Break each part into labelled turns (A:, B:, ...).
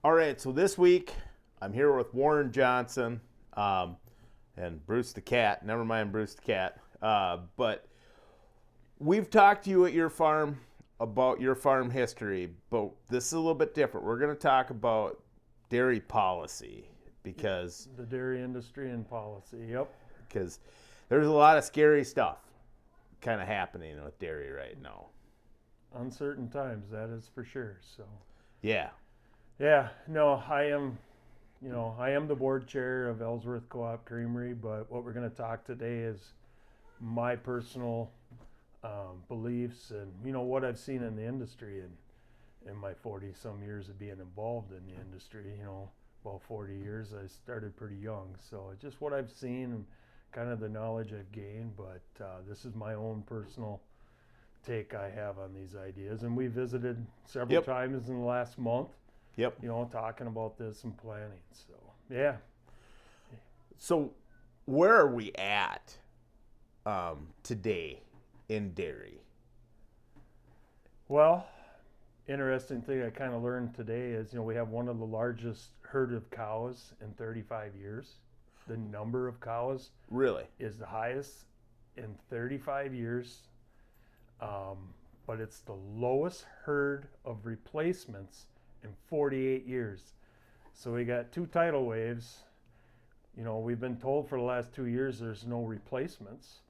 A: All right, so this week I'm here with Warren Johnson and Bruce the cat. Never mind Bruce the cat. But we've talked to you at your farm about your farm history, but this is a little bit different. We're going to talk about dairy policy because
B: The dairy industry and policy, yep.
A: because there's a lot of scary stuff kind of happening with dairy right now.
B: Uncertain times, that is for sure. So,
A: Yeah.
B: yeah, no, I am the board chair of Ellsworth Coop Creamery, but what we're going to talk today is my personal beliefs and, what I've seen in the industry in my 40-some years of being involved in the industry, about 40 years. I started pretty young, so just what I've seen and kind of the knowledge I've gained, but this is my own personal take I have on these ideas. And we visited several times in the last month,
A: Yep.
B: talking about this and planning. So, yeah.
A: So where are we at today in dairy?
B: Well, interesting thing I kind of learned today is, we have one of the largest herd of cows in 35 years. The number of cows
A: Really?
B: is the highest in 35 years, but it's the lowest herd of replacements in 48 years. So we got two tidal waves. We've been told for the last 2 years there's no replacements,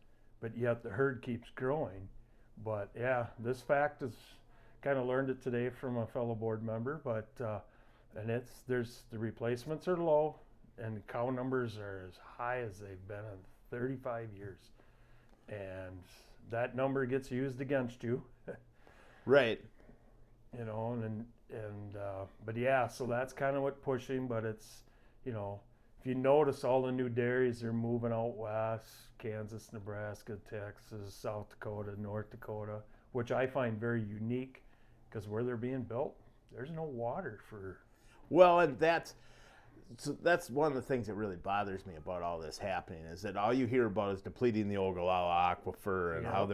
B: but yet the herd keeps growing. But yeah, this fact is kind of learned it today from a fellow board member, but and the replacements are low and cow numbers are as high as they've been in 35 years. And that number gets used against you.
A: Right.
B: But yeah, so that's kind of what pushing, but it's, if you notice all the new dairies are moving out west, Kansas, Nebraska, Texas, South Dakota, North Dakota, which I find very unique because where they're being built, there's no water for.
A: Well, and that's one of the things that really bothers me about all this happening is that all you hear about is depleting the Ogallala aquifer and how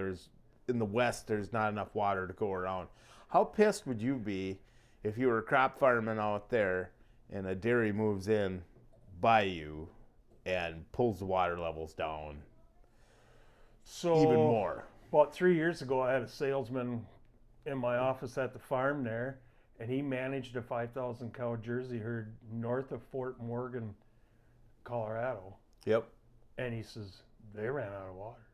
A: in the west there's not enough water to go around. How pissed would you be if you were a crop farming out there and a dairy moves in by you and pulls the water levels down even more?
B: About 3 years ago, I had a salesman in my office at the farm there, and he managed a 5,000 cow Jersey herd north of Fort Morgan, Colorado.
A: Yep.
B: And he says, they ran out of water.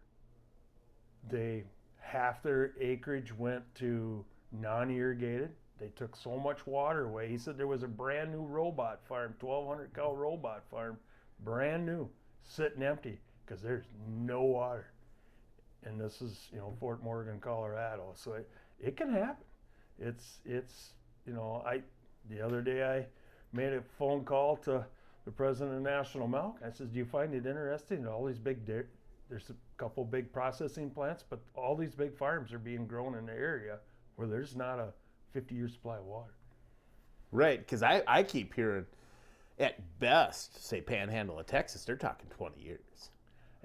B: Half their acreage went to non-irrigated. They took so much water away. He said there was a brand new robot farm, 1,200 cow robot farm, brand new, sitting empty because there's no water. And this is, Fort Morgan, Colorado. So it can happen. It's the other day I made a phone call to the president of National Milk. I said, do you find it interesting that all these there's a couple big processing plants, but all these big farms are being grown in the area where there's not a 50-year supply of water.
A: Right, because I keep hearing, at best, say Panhandle of Texas, they're talking 20 years.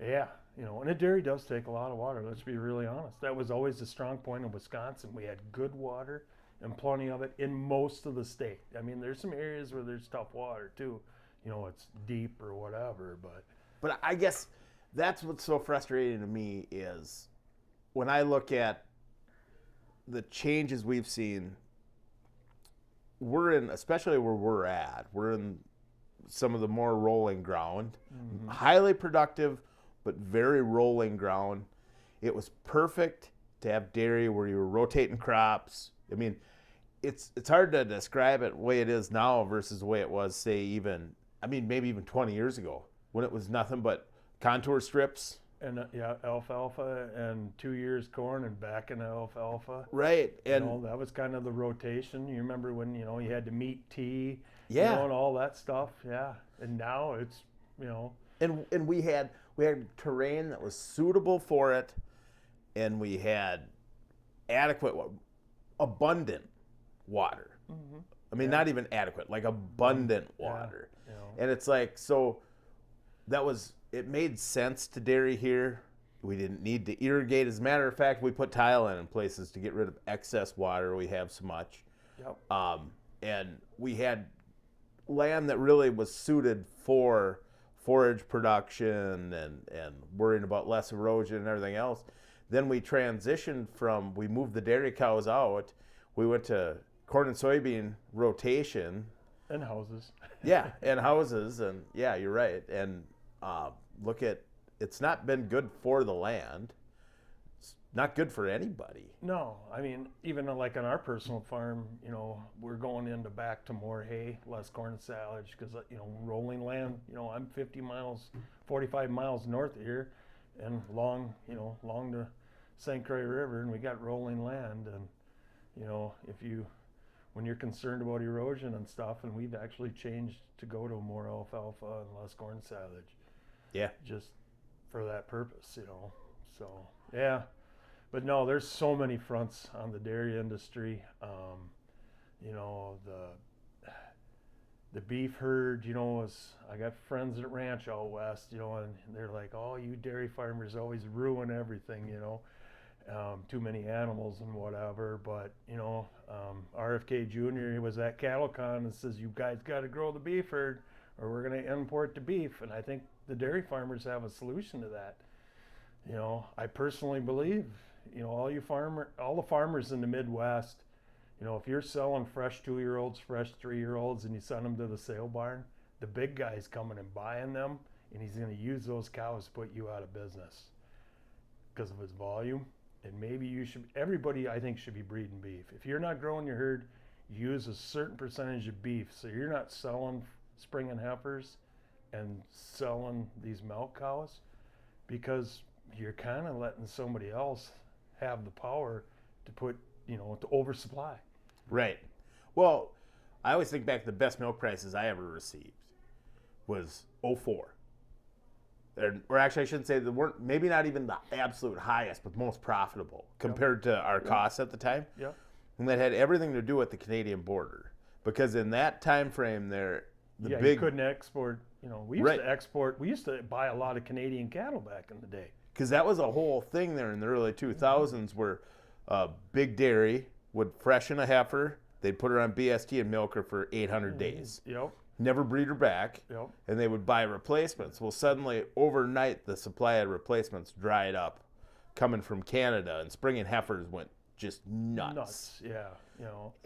B: Yeah, and a dairy does take a lot of water, let's be really honest. That was always a strong point in Wisconsin. We had good water and plenty of it in most of the state. I mean, there's some areas where there's tough water too. It's deep or whatever,
A: But I guess that's what's so frustrating to me is when I look at the changes we've seen, especially where we're in some of the more rolling ground, highly productive, but very rolling ground. It was perfect to have dairy where you were rotating crops. I mean, it's hard to describe it the way it is now versus the way it was, say, maybe even 20 years ago when it was nothing but contour strips.
B: And alfalfa and 2 years corn and back into alfalfa.
A: Right. And
B: that was kind of the rotation. You remember when, you had to meet tea,
A: yeah,
B: and all that stuff. Yeah. And now it's,
A: And we had terrain that was suitable for it, and we had adequate, abundant water.
B: Mm-hmm.
A: I mean, not even adequate, like abundant water.
B: Yeah.
A: And it's like, so it made sense to dairy here. We didn't need to irrigate. As a matter of fact, we put tile in places to get rid of excess water. We have so much.
B: Yep.
A: And we had land that really was suited for forage production and worrying about less erosion and everything else. Then we transitioned we moved the dairy cows out. We went to corn and soybean rotation.
B: And houses.
A: Yeah, and houses, and yeah, you're right. And it's not been good for the land. It's not good for anybody.
B: No, I mean, even like on our personal farm, we're going into back to more hay, less corn and silage, because, rolling land, I'm 45 miles north of here and long the St. Croix River, and we got rolling land. And, when you're concerned about erosion and stuff, and we've actually changed to go to more alfalfa and less corn silage.
A: Yeah.
B: Just for that purpose, So, yeah. But no, there's so many fronts on the dairy industry. The beef herd, I got friends that ranch out west, and they're like, oh, you dairy farmers always ruin everything, too many animals and whatever. But, RFK Jr. was at CattleCon and says, you guys got to grow the beef herd or we're going to import the beef. And I think the dairy farmers have a solution to that. I personally believe, all the farmers in the Midwest, if you're selling fresh 2-year-olds, fresh 3-year-olds, and you send them to the sale barn, the big guy's coming and buying them, and he's going to use those cows to put you out of business because of his volume. And maybe everybody I think should be breeding beef. If you're not growing your herd, use a certain percentage of beef. So you're not selling spring and heifers and selling these milk cows, because you're kind of letting somebody else have the power to put, to oversupply.
A: Right. Well, I always think back to the best milk prices I ever received was 2004. Or actually, I shouldn't say they weren't, maybe not even the absolute highest, but most profitable compared to our costs at the time.
B: Yeah.
A: And that had everything to do with the Canadian border. Because in that time frame there,
B: you couldn't export, we used to buy a lot of Canadian cattle back in the day.
A: Because that was a whole thing there in the early 2000s where big dairy would freshen a heifer, they'd put her on BST and milk her for 800 days.
B: Yep.
A: Never breed her back.
B: Yep.
A: And they would buy replacements. Well, suddenly, overnight, the supply of replacements dried up coming from Canada, and springing heifers went just nuts.
B: Yeah,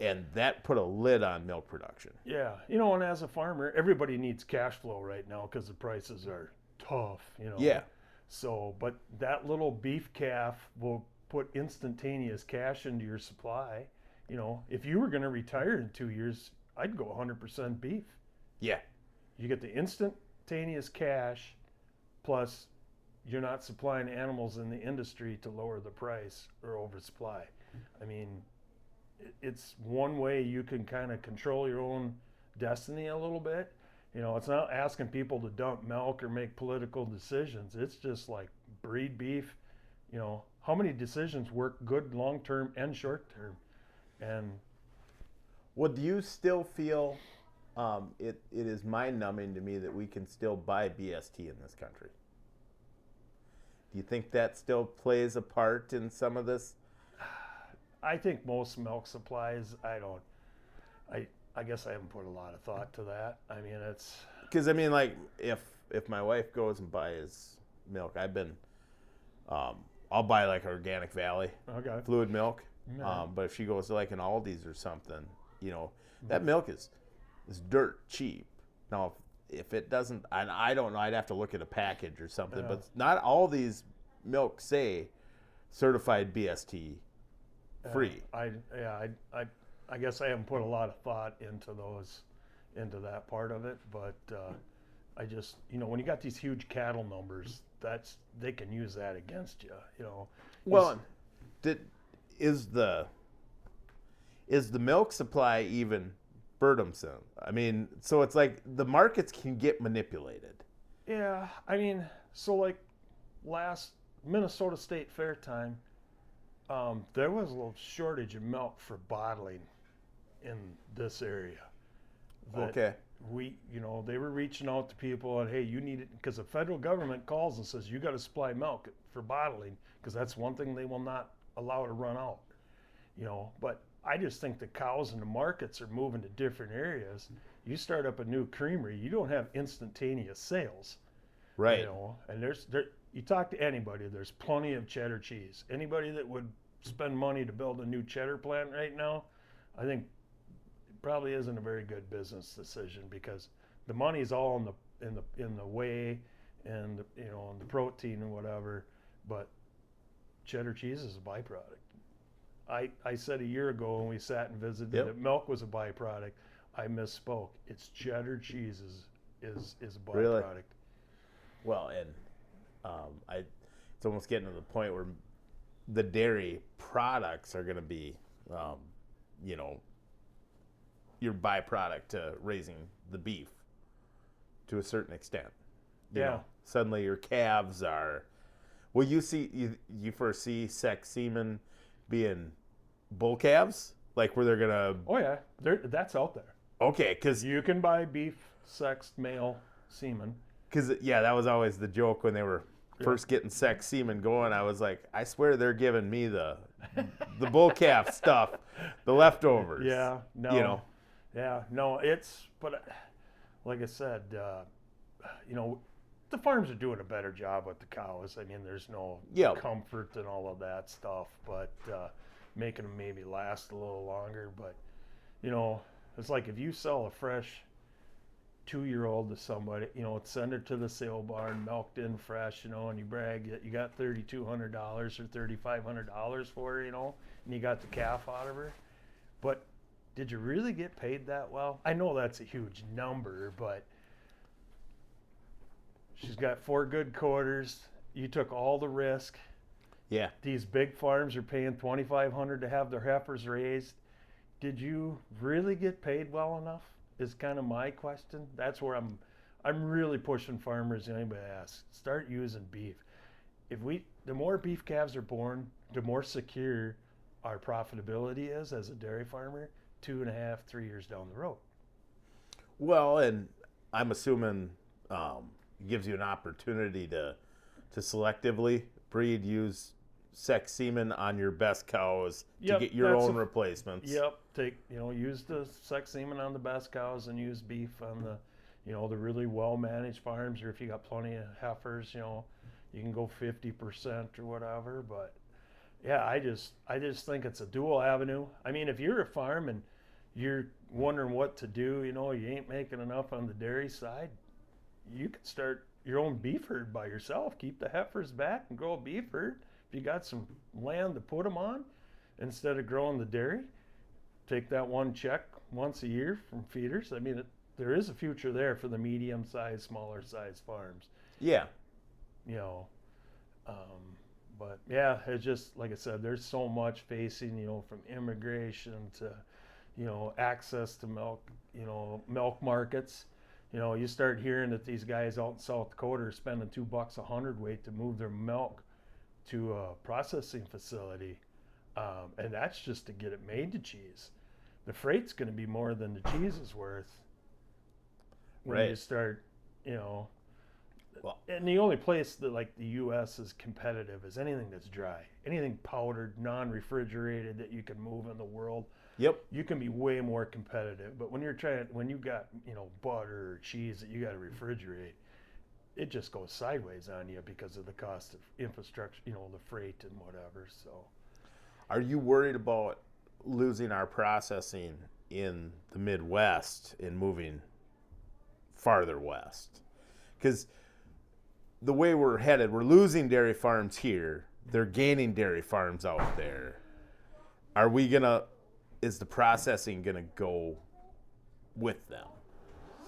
A: And that put a lid on milk production.
B: Yeah, and as a farmer, everybody needs cash flow right now because the prices are tough,
A: Yeah.
B: So, but that little beef calf will put instantaneous cash into your supply. If you were going to retire in 2 years, I'd go 100% beef.
A: Yeah.
B: You get the instantaneous cash, plus you're not supplying animals in the industry to lower the price or oversupply. I mean, it's one way you can kind of control your own destiny a little bit. It's not asking people to dump milk or make political decisions. It's just like breed beef. How many decisions work good long-term and short-term? And
A: well, do you still feel it is mind-numbing to me that we can still buy BST in this country? Do you think that still plays a part in some of this?
B: I think most milk supplies, I guess I haven't put a lot of thought to that. I mean, it's...
A: Because, like, if my wife goes and buys milk, I'll buy, like, Organic Valley fluid milk.
B: Yeah.
A: But if she goes to, like, an Aldi's or something, that milk is dirt cheap. Now, if it doesn't, and I don't know, I'd have to look at a package or something, but not all these milk say certified BST free.
B: I guess I haven't put a lot of thought into that part of it, but I just, when you got these huge cattle numbers, they can use that against you,
A: Well, is the milk supply even burdensome? I mean, so it's like the markets can get manipulated.
B: Yeah, I mean, so like last Minnesota State Fair time, there was a little shortage of milk for bottling in this area.
A: Okay.
B: They were reaching out to people and, hey, you need it, because the federal government calls and says you got to supply milk for bottling, because that's one thing they will not allow to run out. But I just think the cows in the markets are moving to different areas. You start up a new creamery, you don't have instantaneous sales.
A: Right.
B: You know, and you talk to anybody, there's plenty of cheddar cheese. Anybody that would spend money to build a new cheddar plant right now, I think it probably isn't a very good business decision, because the money's all in the whey and you know, and the protein and whatever, but cheddar cheese is a byproduct. I said a year ago when we sat and visited that milk was a byproduct. I misspoke. It's cheddar cheese is a byproduct.
A: Really? Well, and it's almost getting to the point where the dairy products are going to be, you know, your byproduct to raising the beef to a certain extent. You know, suddenly your calves are. Well, you foresee sex semen being bull calves, like where they're gonna.
B: Oh yeah, that's out there.
A: Okay, because
B: you can buy beef sexed male semen.
A: Because that was always the joke when they were first getting sex semen going. I was like, I swear they're giving me the bull calf stuff, the leftovers.
B: Yeah, no,
A: you know.
B: Yeah, no, but like I said, you know, the farms are doing a better job with the cows. I mean, there's no comfort and all of that stuff, but making them maybe last a little longer. But, you know, it's like if you sell a fresh 2-year-old to somebody, you know, send it to the sale barn, milked in fresh, you know, and you brag that you got $3,200 or $3,500 for her, you know, and you got the calf out of her. But did you really get paid that well? I know that's a huge number, but she's got 4 good quarters. You took all the risk.
A: Yeah.
B: These big farms are paying $2,500 to have their heifers raised. Did you really get paid well enough? Is kind of my question. That's where I'm really pushing farmers. Anybody asks, start using beef. The more beef calves are born, the more secure our profitability is as a dairy farmer 2.5, 3 years down the road.
A: Well, and I'm assuming it gives you an opportunity to selectively breed, use sex semen on your best cows to get your own replacements.
B: Yep. Use the sex semen on the best cows and use beef on the, you know, the really well managed farms, or if you got plenty of heifers, you know, you can go 50% or whatever. But yeah, I just think it's a dual avenue. I mean, if you're a farm and you're wondering what to do, you know, you ain't making enough on the dairy side, you could start your own beef herd by yourself. Keep the heifers back and grow a beef herd. If you got some land to put them on, instead of growing the dairy, take that one check once a year from feeders. I mean, there is a future there for the medium-sized, smaller-sized farms.
A: Yeah.
B: You know, but yeah, it's just, like I said, there's so much facing, you know, from immigration to, you know, access to milk, you know, milk markets. You know, you start hearing that these guys out in South Dakota are spending $2 a hundredweight to move their milk to a processing facility, and that's just to get it made to cheese. The freight's going to be more than the cheese is worth when you start, you know. Well, and the only place that, like, the U.S. is competitive is anything that's dry, anything powdered, non-refrigerated that you can move in the world.
A: Yep.
B: You can be way more competitive. But when you got, you know, butter or cheese that you got to refrigerate, it just goes sideways on you because of the cost of infrastructure, you know, the freight and whatever. So,
A: are you worried about losing our processing in the Midwest and moving farther west? Because the way we're headed, we're losing dairy farms here. They're gaining dairy farms out there. Is the processing gonna go with them?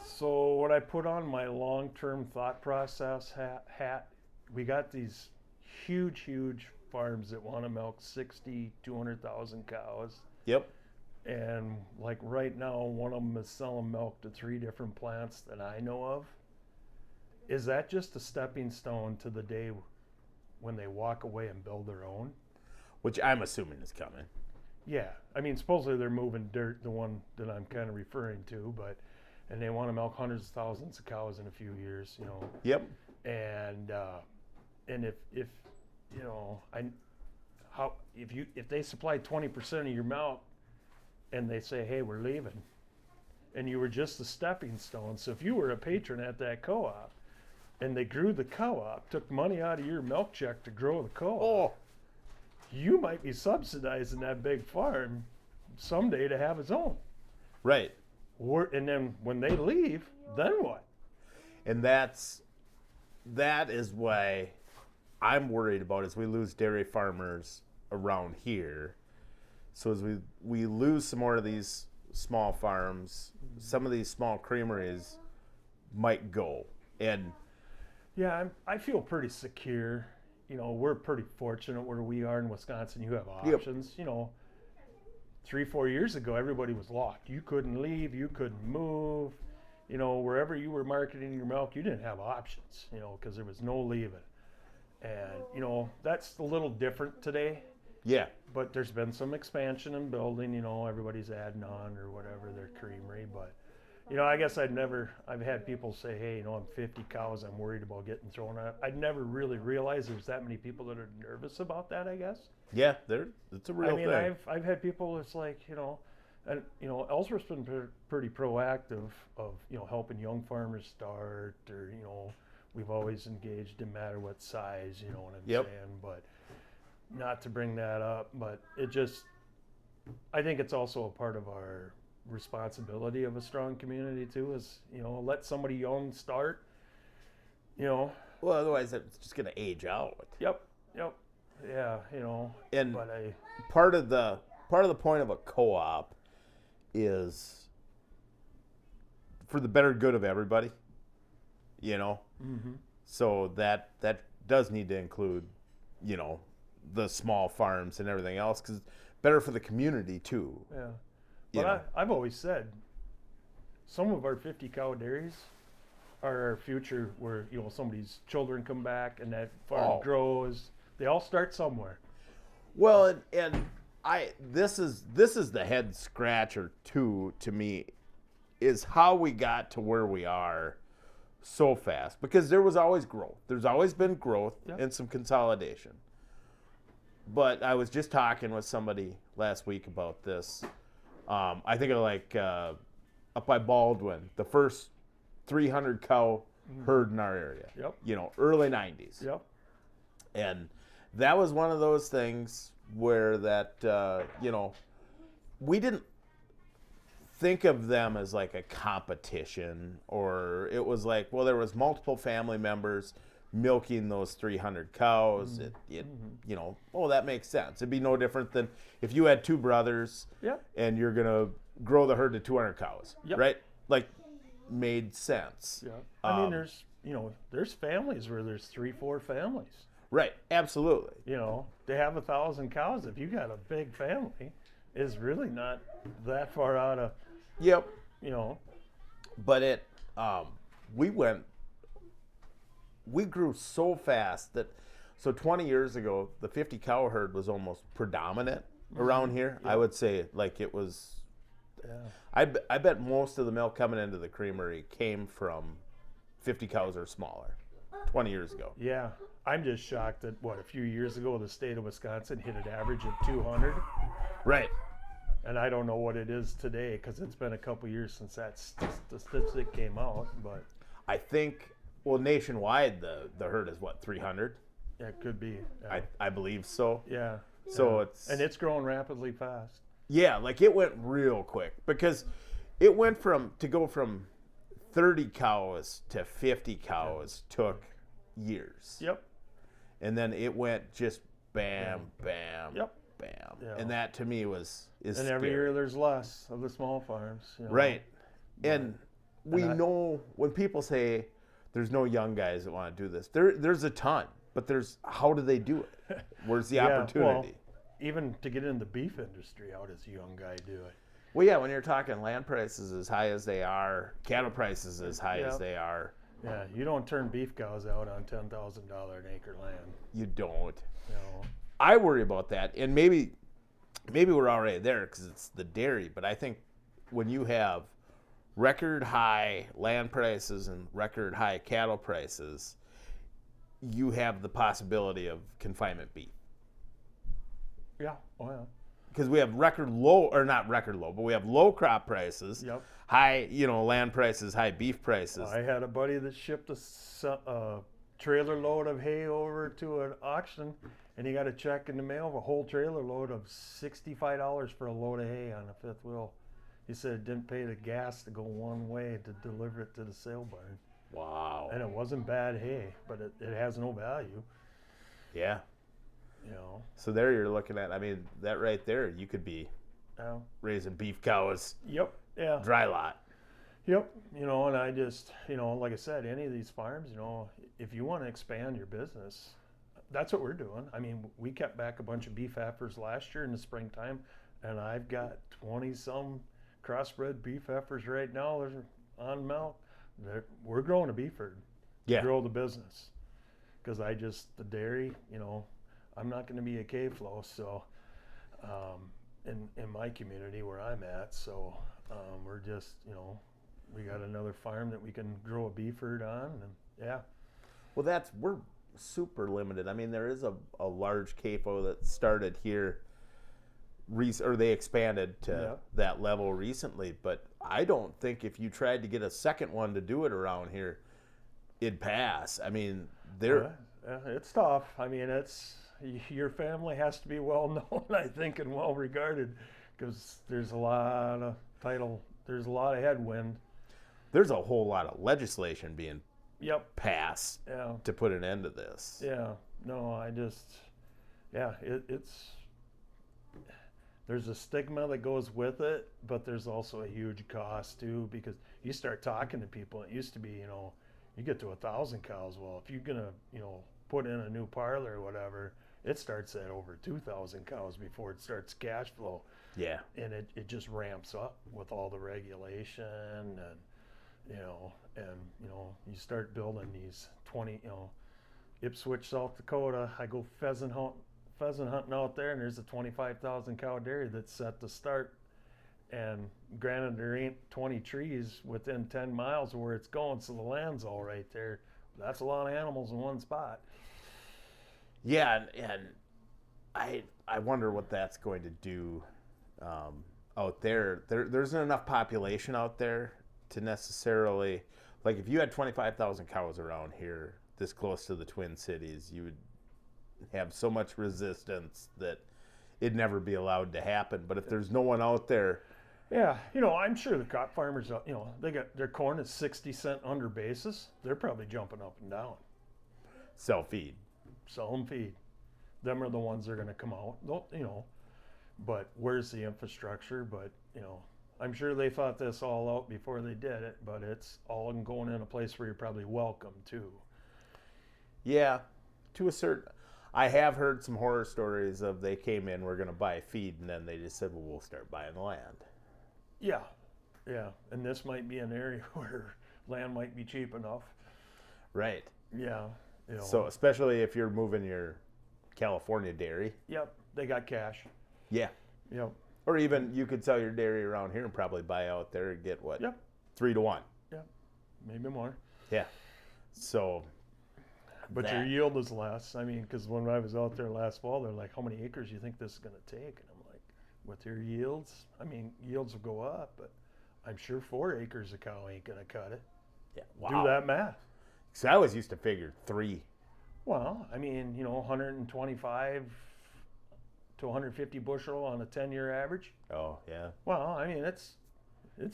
B: So what I put on my long-term thought process hat, we got these huge farms that want to milk 60, 200,000 cows.
A: Yep.
B: And like right now, one of them is selling milk to 3 different plants that I know of. Is that just a stepping stone to the day when they walk away and build their own?
A: Which I'm assuming is coming.
B: Yeah. I mean, supposedly they're moving dirt, the one that I'm kind of referring to, and they want to milk hundreds of thousands of cows in a few years, you know.
A: Yep.
B: And if you know, if they supply 20% of your milk and they say, hey, we're leaving, and you were just a stepping stone. So if you were a patron at that co-op and they grew the co-op, took money out of your milk check to grow the co-op,
A: Oh,
B: you might be subsidizing that big farm someday to have its own.
A: right.
B: And then when they leave, then what?
A: And that is why I'm worried about as we lose dairy farmers around here. So as we lose some more of these small farms, some of these small creameries might go. And
B: Yeah, I feel pretty secure. We're pretty fortunate where we are in Wisconsin. You have
A: Yep.
B: options. 3-4 years ago, everybody was locked. You couldn't leave. You couldn't move. Wherever you were marketing your milk, you didn't have options, because there was no leaving. And, that's a little different today.
A: yeah,
B: But there's been some expansion and building, everybody's adding on or whatever their creamery. But, I guess I've had people say, hey, I'm 50 cows, I'm worried about getting thrown out. I'd never really realized there's that many people that are nervous about that, I guess.
A: yeah, it's a real thing.
B: I've had people, it's like, and, Ellsworth's been pretty proactive of, helping young farmers start or, we've always engaged no matter what size, you know what I'm
A: Yep.
B: saying? But not to bring that up, but I think it's also a part of our responsibility of a strong community too, is, let somebody young start,
A: Well, otherwise it's just going to age out.
B: Yep. Yeah,
A: And
B: but
A: part of the point of a co-op is for the better good of everybody.
B: mm-hmm.
A: So that does need to include, the small farms and everything else, because it's better for the community too.
B: Yeah.
A: You know.
B: But I've always said some of our 50 cow dairies are our future, where somebody's children come back and that farm grows. They all start somewhere.
A: Well, and this is the head scratcher too to me, is how we got to where we are so fast, because there was always growth. There's always been growth
B: Yep.
A: and some consolidation. But I was just talking with somebody last week about this. I think of up by Baldwin, the first 300 cow herd in our area.
B: Yep.
A: Early 90s.
B: Yep.
A: And that was one of those things where we didn't think of them as like a competition, or it was like, well, there was multiple family members milking those 300 cows. That makes sense. It'd be no different than if you had two brothers
B: Yep.
A: and you're going to grow the herd to 200 cows,
B: Yep.
A: right? Like, made sense.
B: Yeah. I mean, there's families where there's 3-4 families.
A: Right, absolutely.
B: They have 1,000 cows. If you got a big family, it's really not that far out of,
A: Yep. But we grew so fast that, so 20 years ago, the 50 cow herd was almost predominant around here. I would say it was, I bet most of the milk coming into the creamery came from 50 cows or smaller 20 years ago.
B: Yeah. I'm just shocked that, a few years ago, the state of Wisconsin hit an average of 200.
A: Right.
B: And I don't know what it is today, because it's been a couple years since that statistic came out. But
A: I think, nationwide, the herd is 300?
B: yeah, it could be.
A: I believe so.
B: Yeah.
A: So
B: And it's growing rapidly fast.
A: Yeah, it went real quick, because it went from 30 cows to 50 cows took years.
B: Yep.
A: And then it went just bam, bam,
B: Yep.
A: bam.
B: Yeah.
A: And that to me is
B: And
A: scary.
B: every year there's less of the small farms.
A: Right. And we
B: I-
A: know when people say there's no young guys that want to do this, there's a ton, but how do they do it? Where's the
B: Yeah,
A: opportunity?
B: Even to get in the beef industry, how does a young guy do it?
A: Well, yeah, when you're talking land prices as high as they are, cattle prices as high as
B: Yep.
A: they are,
B: Yeah, you don't turn beef cows out on $10,000 an acre land.
A: you don't.
B: You
A: I worry about that, and maybe we're already there because it's the dairy. But I think when you have record high land prices and record high cattle prices, you have the possibility of confinement beef.
B: Yeah. Oh yeah.
A: because we have record low, or not record low, but we have low crop prices,
B: Yep.
A: high, land prices, high beef prices.
B: I had a buddy that shipped a trailer load of hay over to an auction, and he got a check in the mail of a whole trailer load of $65 for a load of hay on a fifth wheel. He said it didn't pay the gas to go one way to deliver it to the sale barn.
A: Wow.
B: And it wasn't bad hay, but it has no value.
A: Yeah.
B: You know.
A: So there you're looking at, I mean, that right there, you could be raising beef cows.
B: Yep. Yeah.
A: Dry lot.
B: Yep. And I just, like I said, any of these farms, if you want to expand your business, that's what we're doing. I mean, we kept back a bunch of beef heifers last year in the springtime, and I've got 20-some crossbred beef heifers right now. They're on milk. We're growing a beef herd to grow the business. Because the dairy, I'm not going to be a K-flow, so in my community where I'm at, so we're just, we got another farm that we can grow a beef herd on, and yeah.
A: Well, we're super limited. I mean, there is a large K-flow that started here, or they expanded to that level recently, but I don't think if you tried to get a second one to do it around here, it'd pass. I mean,
B: it's tough. I mean, your family has to be well known, I think, and well regarded, because there's a lot of there's a lot of headwind.
A: There's a whole lot of legislation being passed to put an end to this.
B: Yeah. No, it's there's a stigma that goes with it, but there's also a huge cost too, because you start talking to people. It used to be, you get to 1,000 cows. Well, if you're gonna, put in a new parlor or whatever, it starts at over 2,000 cows before it starts cash flow.
A: Yeah.
B: And it just ramps up with all the regulation and, you start building these 20, Ipswich, South Dakota. I go pheasant hunting out there, and there's a 25,000 cow dairy that's set to start. And granted, there ain't 20 trees within 10 miles of where it's going, so the land's all right there. That's a lot of animals in one spot.
A: Yeah, and I wonder what that's going to do out there. There isn't enough population out there to necessarily, like, if you had 25,000 cows around here this close to the Twin Cities, you would have so much resistance that it'd never be allowed to happen. But if there's no one out there,
B: I'm sure the crop farmers, they got their corn at 60 cent under basis. They're probably jumping up and down.
A: Sell feed.
B: Sell them feed. Them are the ones that are going to come out. But where's the infrastructure? But I'm sure they thought this all out before they did it. But it's all going in a place where you're probably welcome too.
A: Yeah, to a certain. I have heard some horror stories of they came in, we're going to buy feed, and then they just said, well, we'll start buying the land.
B: Yeah. And this might be an area where land might be cheap enough.
A: Right.
B: Yeah.
A: So especially if you're moving your California dairy.
B: Yep. They got cash.
A: Yeah.
B: Yep.
A: Or even you could sell your dairy around here and probably buy out there and get what?
B: Yep.
A: 3 to 1.
B: Yep. Maybe more.
A: Yeah. So.
B: But your yield is less. I mean, because when I was out there last fall, they're like, how many acres do you think this is going to take? And I'm like, with your yields, I mean, yields will go up, but I'm sure 4 acres a cow ain't going to cut it.
A: Yeah. Wow.
B: Do that math.
A: So I always used to figure 3.
B: Well, I mean, 125 to 150 bushel on a 10-year average.
A: Oh, yeah.
B: Well, I mean, it's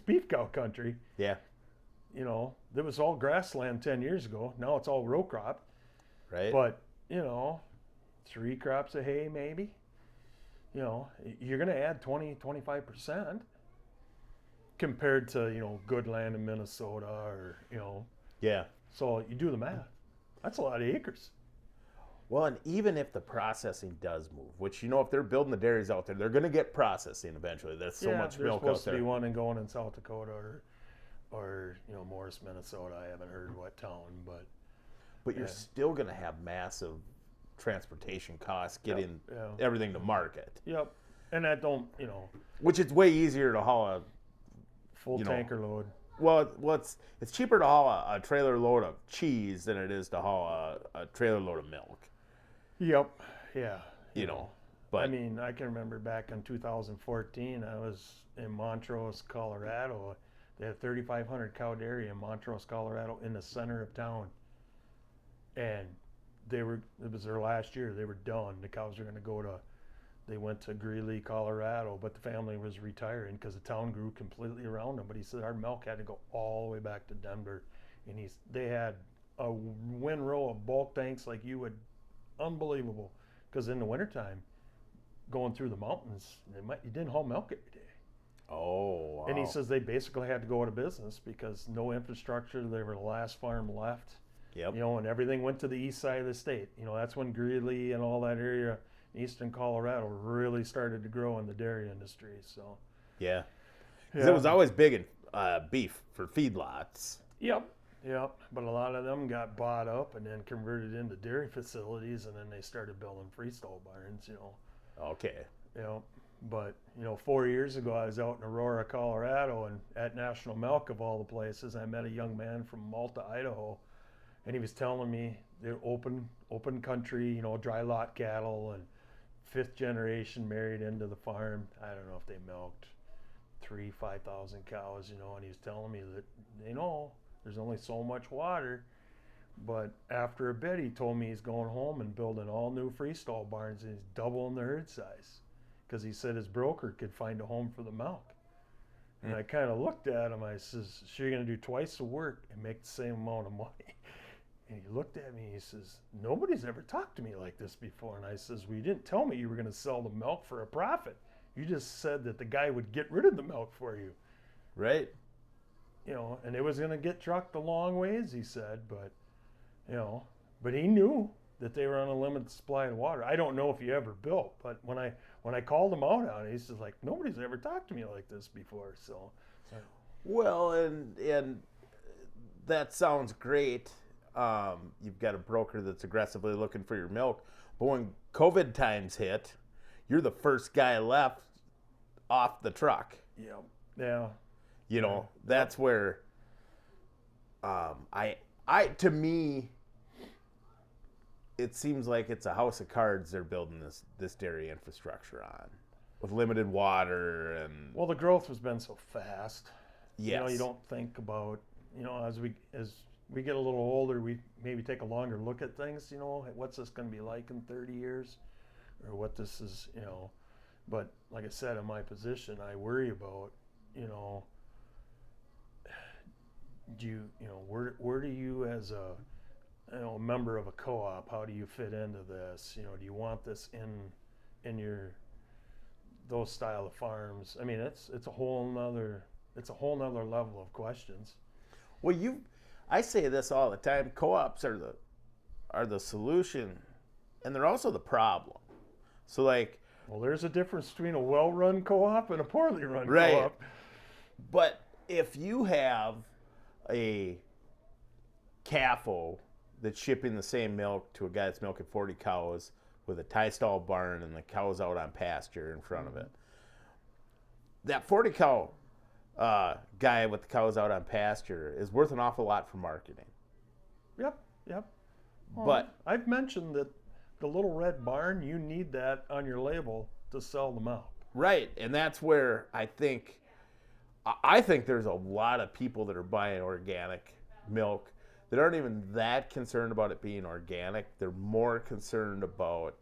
B: beef cow country.
A: Yeah.
B: There was all grassland 10 years ago. Now it's all row crop.
A: Right.
B: But, 3 crops of hay maybe. You're going to add 20-25% compared to, good land in Minnesota or,
A: Yeah.
B: So you do the math. That's a lot of acres.
A: Well, and even if the processing does move, which, if they're building the dairies out there, they're going to get processing eventually. There's so much milk out there.
B: There's supposed to be one going in South Dakota or Morris, Minnesota. I haven't heard what town, but
A: you're still going to have massive transportation costs getting everything to market.
B: Yep. And that don't,
A: which it's way easier to haul a
B: full tanker load.
A: Well, it's cheaper to haul a trailer load of cheese than it is to haul a trailer load of milk.
B: Yep. Yeah.
A: But
B: I mean, I can remember back in 2014, I was in Montrose, Colorado. They had 3,500 cow dairy in Montrose, Colorado, in the center of town. And it was their last year. They were done. The cows were going to they went to Greeley, Colorado, but the family was retiring because the town grew completely around them. But he said our milk had to go all the way back to Denver. And they had a windrow of bulk tanks like you would, unbelievable. Because in the wintertime, going through the mountains, you didn't haul milk every day.
A: Oh, wow.
B: And he says they basically had to go out of business because no infrastructure. They were the last farm left.
A: Yep.
B: And everything went to the east side of the state. That's when Greeley and all that area, eastern Colorado, really started to grow in the dairy industry. So.
A: Yeah. Because it was always big in beef for feedlots.
B: Yep. But a lot of them got bought up and then converted into dairy facilities, and then they started building freestall barns.
A: Okay.
B: But 4 years ago, I was out in Aurora, Colorado, and at National Milk of all the places, I met a young man from Malta, Idaho, and he was telling me they're open country, dry lot cattle, and 5th generation married into the farm. I don't know if they milked 5,000 cows, and he was telling me that there's only so much water. But after a bit, he told me he's going home and building all new freestall barns, and he's doubling the herd size because he said his broker could find a home for the milk. And I kind of looked at him. I says, "So you're going to do twice the work and make the same amount of money?" And he looked at me. He says, "Nobody's ever talked to me like this before." And I says, "Well, you didn't tell me you were going to sell the milk for a profit. You just said that the guy would get rid of the milk for you."
A: Right.
B: And it was going to get trucked a long ways, he said, but he knew that they were on a limited supply of water. I don't know if he ever built, but when I called him out on it, he's just like, "Nobody's ever talked to me like this before." So,
A: well, and that sounds great. You've got a broker that's aggressively looking for your milk, but when COVID times hit, you're the first guy left off the truck.
B: Yeah.
A: That's where to me, it seems like it's a house of cards they're building this dairy infrastructure on, with limited water and.
B: Well, the growth has been so fast.
A: Yes.
B: You don't think about, as we get a little older, we maybe take a longer look at things. What's this going to be like in 30 years, or what this is. But like I said, in my position, I worry about, where do you as a member of a co-op, how do you fit into this? Do you want this in your those style of farms? I mean, it's a whole nother level of questions.
A: Well, I say this all the time. Co-ops are the solution, and they're also the problem. So
B: well, there's a difference between a well-run co-op and a poorly run
A: right.
B: co-op.
A: But if you have a CAFO that's shipping the same milk to a guy that's milking 40 cows with a tie stall barn and the cows out on pasture in front of it, that 40 cow guy with the cows out on pasture is worth an awful lot for marketing.
B: Yep. Well,
A: But
B: I've mentioned that the little red barn, you need that on your label to sell the milk.
A: Right, and that's where I think there's a lot of people that are buying organic milk that aren't even that concerned about it being organic. They're more concerned about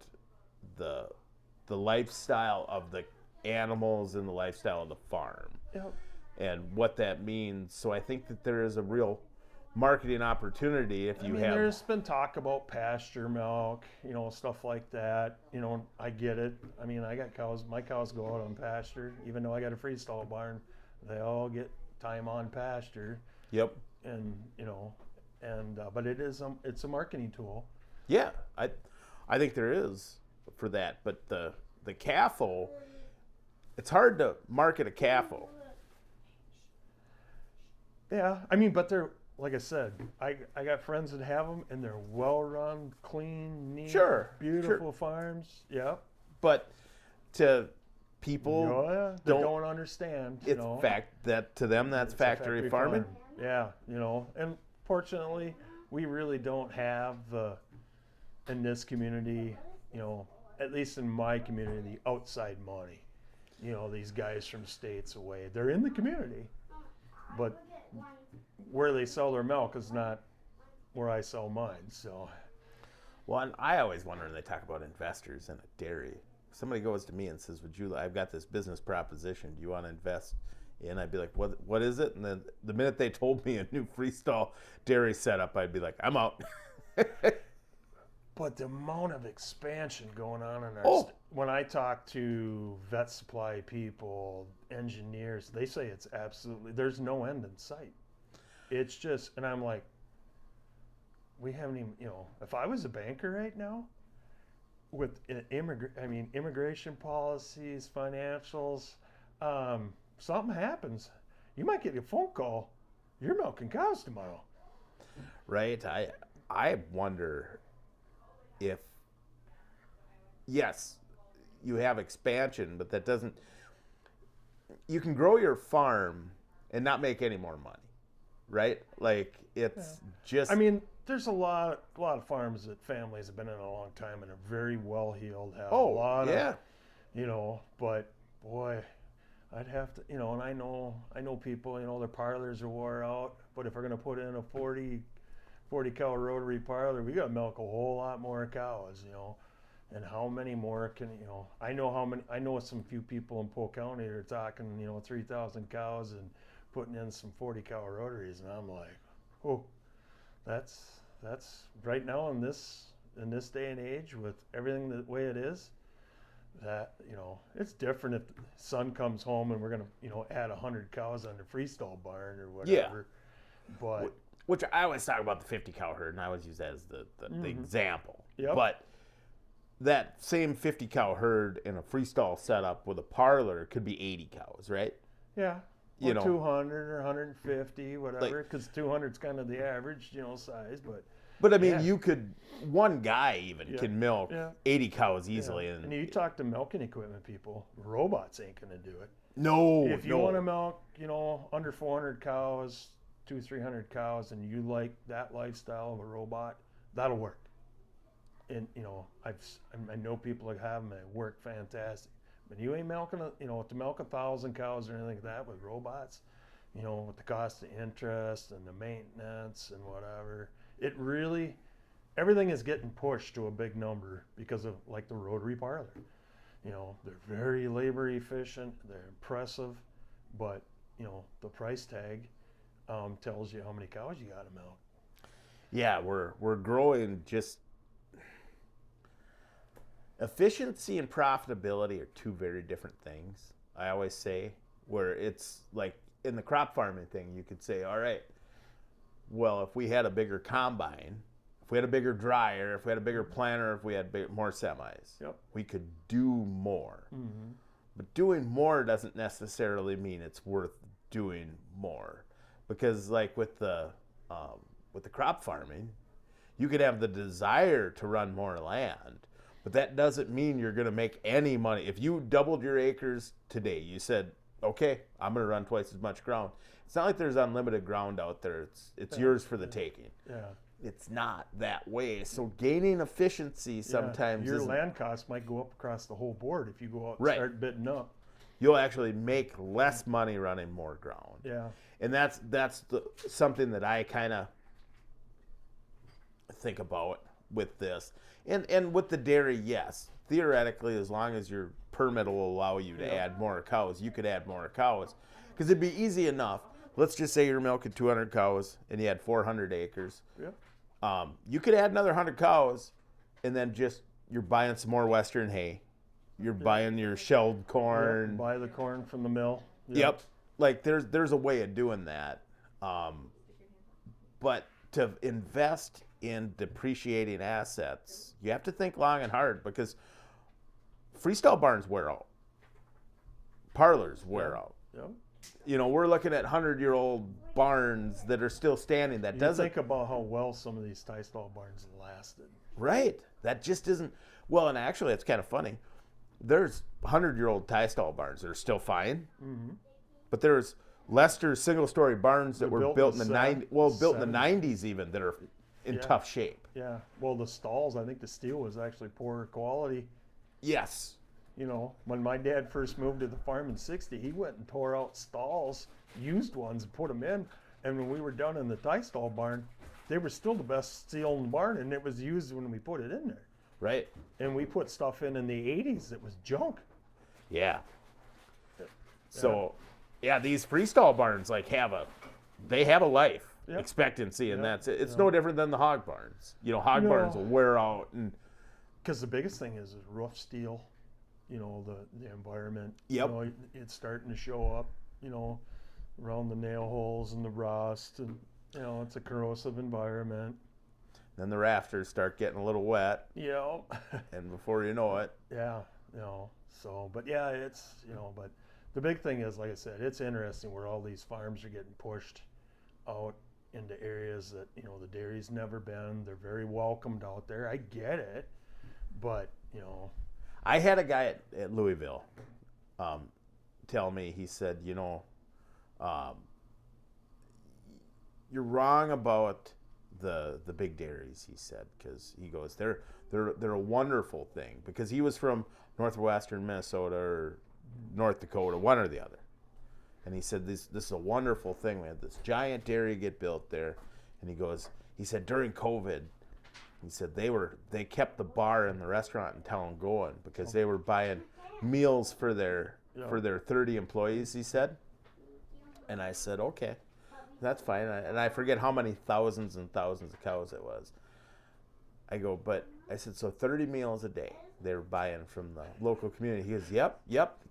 A: the lifestyle of the animals and the lifestyle of the farm.
B: Yep.
A: And what that means. So I think that there is a real marketing opportunity if you have.
B: There's been talk about pasture milk, stuff like that. I get it. I mean, I got cows. My cows go out on pasture, even though I got a freestall barn. They all get time on pasture.
A: Yep.
B: And but it's a marketing tool.
A: Yeah, I think there is for that. But the CAFO, it's hard to market a CAFO.
B: Yeah, but they're, like I said, I got friends that have them, and they're well-run, clean, neat, beautiful farms. Yeah.
A: But to people
B: that don't understand,
A: it's fact that to them that's factory farming.
B: Yeah, and fortunately, we really don't have in this community, at least in my community, the outside money. You know, these guys from states away, they're in the community, but where they sell their milk is not where I sell mine. So,
A: well, and I always wonder when they talk about investors in a dairy. If somebody goes to me and says, I've got this business proposition. Do you want to invest in? I'd be like, what is it? And then the minute they told me a new freestall dairy setup, I'd be like, I'm out.
B: But the amount of expansion going on in our when I talk to vet supply people, engineers, they say it's absolutely, there's no end in sight. It's just, and I'm like, we haven't even, you know, if I was a banker right now with immigration policies, financials, something happens, you might get a phone call, you're milking cows tomorrow.
A: Right. I wonder if, yes, you have expansion, but that doesn't, you can grow your farm and not make any more money, right? Like it's just,
B: I mean, there's a lot of farms that families have been in a long time and are very well heeled, have a lot of, you know, but boy, I'd have to, you know, and I know people, you know, their parlors are wore out, but if we're going to put in a 40 cow rotary parlor, we got to milk a whole lot more cows, you know, and how many more can, you know, I know some few people in Polk County that are talking, you know, 3,000 cows and putting in some 40 cow rotaries, and I'm like, oh, that's right now in this day and age with everything the way it is, that, you know, it's different if the son comes home and we're gonna, you know, add 100 cows on the freestall barn or whatever. Yeah. But
A: which I always talk about the 50 cow herd, and I always use that as the example.
B: Yep.
A: But that same 50 cow herd in a freestall setup with a parlor could be 80 cows, right?
B: Yeah. Or
A: you know,
B: 200 or 150, whatever, because 200 is kind of the average, you know, size.
A: But I mean, you could, one guy even can milk 80 cows easily.
B: Yeah. And you talk to milking equipment people, robots ain't going to do it.
A: No.
B: If you want to milk, you know, under 400 cows, 200-300 cows, and you like that lifestyle of a robot, that'll work. And, you know, I know people that have them that work fantastic. But you ain't milking, you know, to milk 1,000 cows or anything like that with robots, you know, with the cost of interest and the maintenance and whatever, it really, everything is getting pushed to a big number because of, like, the rotary parlor. You know, they're very labor efficient, they're impressive, but, you know, the price tag tells you how many cows you got to milk.
A: Yeah, we're growing just. Efficiency and profitability are two very different things, I always say, where it's like in the crop farming thing, you could say, all right, well, if we had a bigger combine, if we had a bigger dryer, if we had a bigger planter, if we had more semis, we could do more. Mm-hmm. But doing more doesn't necessarily mean it's worth doing more. Because like with the crop farming, you could have the desire to run more land, but that doesn't mean you're going to make any money. If you doubled your acres today, you said, okay, I'm going to run twice as much ground. It's not like there's unlimited ground out there. It's yours for the taking. Yeah. It's not that way. So gaining efficiency sometimes
B: your land costs might go up across the whole board if you go out and start bidding up.
A: You'll actually make less money running more ground.
B: Yeah.
A: And that's something that I kind of think about with this. And with the dairy, yes, theoretically, as long as your permit will allow you to add more cows, you could add more cows. Because it'd be easy enough. Let's just say you're milking 200 cows and you had 400 acres. Yeah. You could add another 100 cows, and then you're buying some more Western hay. You're buying your shelled corn.
B: Yep, buy the corn from the mill.
A: Yep. Like there's a way of doing that. But to invest in depreciating assets, you have to think long and hard, because freestall barns wear out. Parlors wear out. Yep. You know, we're looking at 100-year-old barns that are still standing. That doesn't
B: think about how well some of these tie stall barns lasted.
A: Right. That just isn't well. And actually, it's kind of funny. There's 100-year-old tie stall barns that are still fine, but there's Lester single-story barns that were built in the 90s. Well, built in the 90s even, that are in tough shape.
B: Yeah. Well, the stalls, I think the steel was actually poorer quality
A: Yes.
B: You know, when my dad first moved to the farm in '60, he went and tore out stalls, used ones, and put them in. And when we were done in the tie stall barn, they were still the best steel in the barn, and it was used when we put it in there.
A: Right.
B: And we put stuff in the '80s that was junk.
A: Yeah. So, yeah, these freestall barns like have a life expectancy, and that's it. It's no different than the hog barns. You know, hog barns will wear out, and
B: because the biggest thing is roof steel. You know, the environment.
A: Yep.
B: You know, it's starting to show up. You know, around the nail holes and the rust, and you know, it's a corrosive environment.
A: Then the rafters start getting a little wet.
B: Yeah.
A: And before you know it.
B: Yeah. You know. So, but yeah, it's but the big thing is, like I said, it's interesting where all these farms are getting pushed out into areas that the dairy's never been. They're very welcomed out there. I get it, but
A: I had a guy at Louisville tell me, he said, you're wrong about the big dairies, he said, because he goes, they're a wonderful thing, because he was from northwestern Minnesota or North Dakota, one or the other. And he said, this is a wonderful thing. We had this giant dairy get built there. And he said, during COVID, he said they kept the bar and the restaurant in town going because they were buying meals for their 30 employees, he said. And I said, okay, that's fine. And I forget how many thousands and thousands of cows it was. I go, but I said, so 30 meals a day they were buying from the local community. He goes, yep,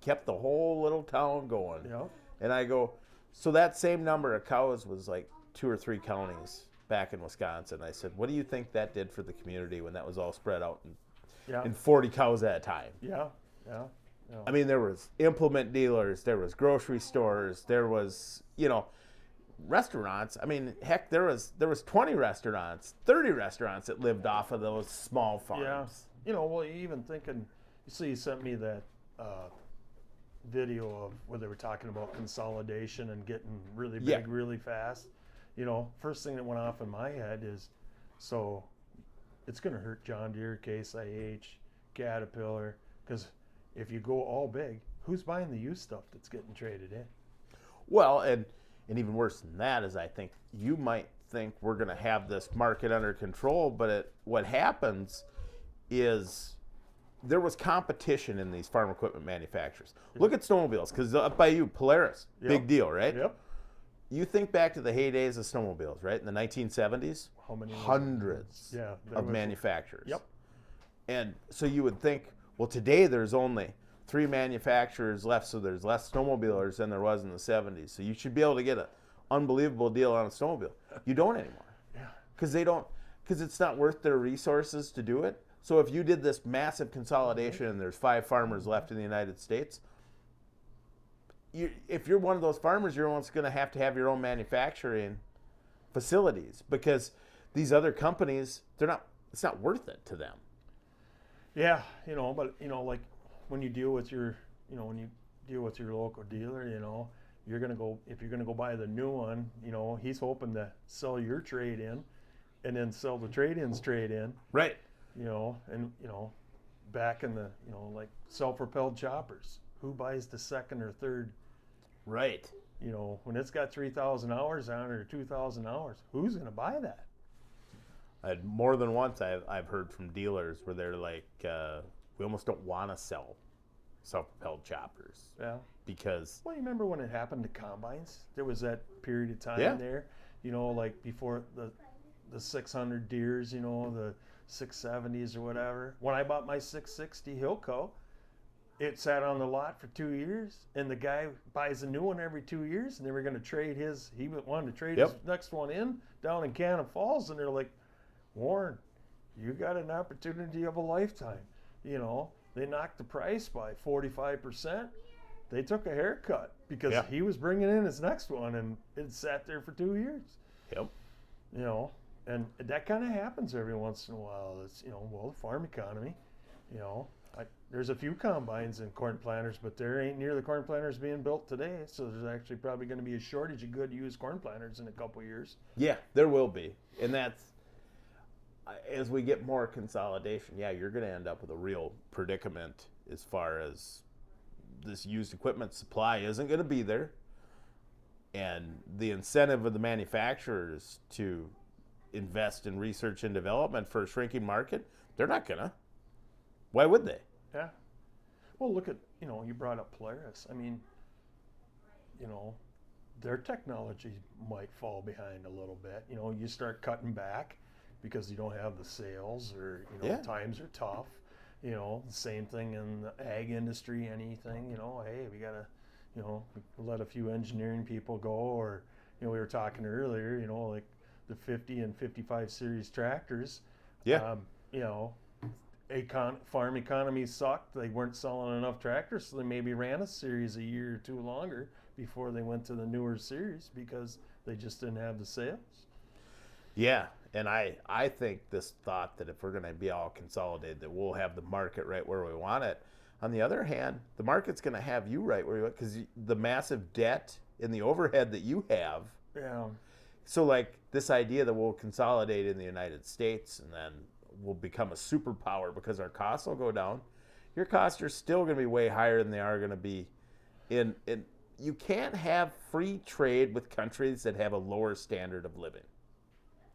A: kept the whole little town going.
B: Yep.
A: And I go, so that same number of cows was like 2 or 3 counties back in Wisconsin. I said, what do you think that did for the community when that was all spread out in 40 cows at a time?
B: Yeah.
A: I mean, there was implement dealers, there was grocery stores, there was, restaurants. I mean, heck, there was 20 restaurants, 30 restaurants that lived off of those small farms.
B: Yeah. Well, even thinking, you sent me that video of where they were talking about consolidation and getting really big really fast. First thing that went off in my head is, so it's going to hurt John Deere, Case IH, Caterpillar, because if you go all big, who's buying the used stuff that's getting traded in?
A: Well, and even worse than that is, I think you might think we're going to have this market under control, but what happens is there was competition in these farm equipment manufacturers. Look at snowmobiles, because up by you, Polaris, big deal, right?
B: Yep.
A: You think back to the heydays of snowmobiles, right? In the 1970s,
B: how many?
A: Hundreds of manufacturers.
B: Yep.
A: And so you would think, well, today there's only 3 manufacturers left, so there's less snowmobilers than there was in the 70s. So you should be able to get an unbelievable deal on a snowmobile. You don't anymore.
B: Yeah.
A: Because it's not worth their resources to do it. So if you did this massive consolidation and there's 5 farmers left in the United States, if you're one of those farmers, you're almost going to have your own manufacturing facilities, because these other companies, it's not worth it to them.
B: Yeah, but like when you deal with your local dealer, you're gonna go, if you're gonna go buy the new one, he's hoping to sell your trade in, and then sell the trade-ins trade in.
A: Right.
B: Back in the like self-propelled choppers, who buys the second or third?
A: Right.
B: When it's got 3,000 hours on it or 2,000 hours, who's gonna buy that?
A: More than once I've heard from dealers where they're like, we almost don't want to sell self-propelled choppers.
B: Yeah.
A: Because...
B: Well, you remember when it happened to combines? There was that period of time there, like before the 600 Deeres, the 670s or whatever. When I bought my 660 Hilco, it sat on the lot for 2 years, and the guy buys a new one every 2 years, and they were going to trade he wanted to trade his next one in down in Cannon Falls, and they're like, Warren, you got an opportunity of a lifetime. They knocked the price by 45%. They took a haircut because he was bringing in his next one, and it sat there for 2 years.
A: Yep.
B: And that kind of happens every once in a while. It's, the farm economy, there's a few combines and corn planters, but there ain't near the corn planters being built today. So there's actually probably going to be a shortage of good used corn planters in a couple years.
A: Yeah, there will be. And as we get more consolidation, yeah, you're going to end up with a real predicament as far as this used equipment supply isn't going to be there. And the incentive of the manufacturers to invest in research and development for a shrinking market, they're not going to. Why would they?
B: Yeah. Well, look at, you brought up Polaris. I mean, their technology might fall behind a little bit. You start cutting back because you don't have the sales, or times are tough. The same thing in the ag industry, anything. Hey, we gotta, let a few engineering people go, or we were talking earlier. Like the 50 and 55 series tractors.
A: Yeah.
B: Farm economy sucked. They weren't selling enough tractors, so they maybe ran a series a year or two longer before they went to the newer series because they just didn't have the sales.
A: Yeah, and I think this thought that if we're going to be all consolidated, that we'll have the market right where we want it. On the other hand, the market's going to have you right where you want, because the massive debt and the overhead that you have.
B: Yeah.
A: So like this idea that we'll consolidate in the United States and then we'll become a superpower because our costs will go down. Your costs are still going to be way higher than they are going to be in you can't have free trade with countries that have a lower standard of living.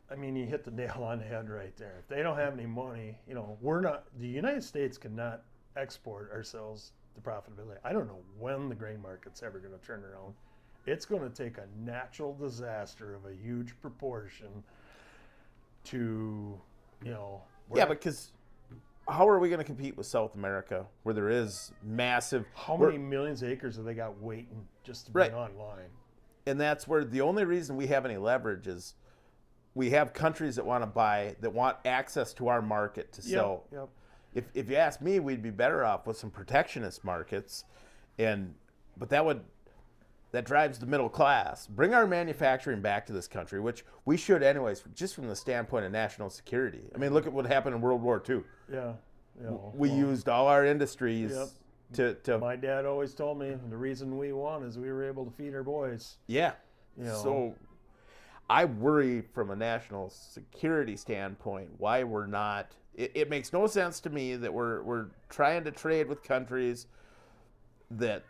B: I mean, you hit the nail on the head right there. If they don't have any money, the United States cannot export ourselves to profitability. I don't know when the grain market's ever going to turn around. It's going to take a natural disaster of a huge proportion to,
A: Yeah, because how are we going to compete with South America where there is massive...
B: How many millions of acres have they got waiting just to be online? And
A: that's where the only reason we have any leverage is we have countries that want to buy, that want access to our market to sell.
B: Yep.
A: If you ask me, we'd be better off with some protectionist markets, but that drives the middle class. Bring our manufacturing back to this country, which we should anyways, just from the standpoint of national security. I mean, look at what happened in World War II.
B: Yeah.
A: We used all our industries to...
B: My dad always told me the reason we won is we were able to feed our boys.
A: Yeah. So I worry from a national security standpoint why we're not... It makes no sense to me that we're trying to trade with countries that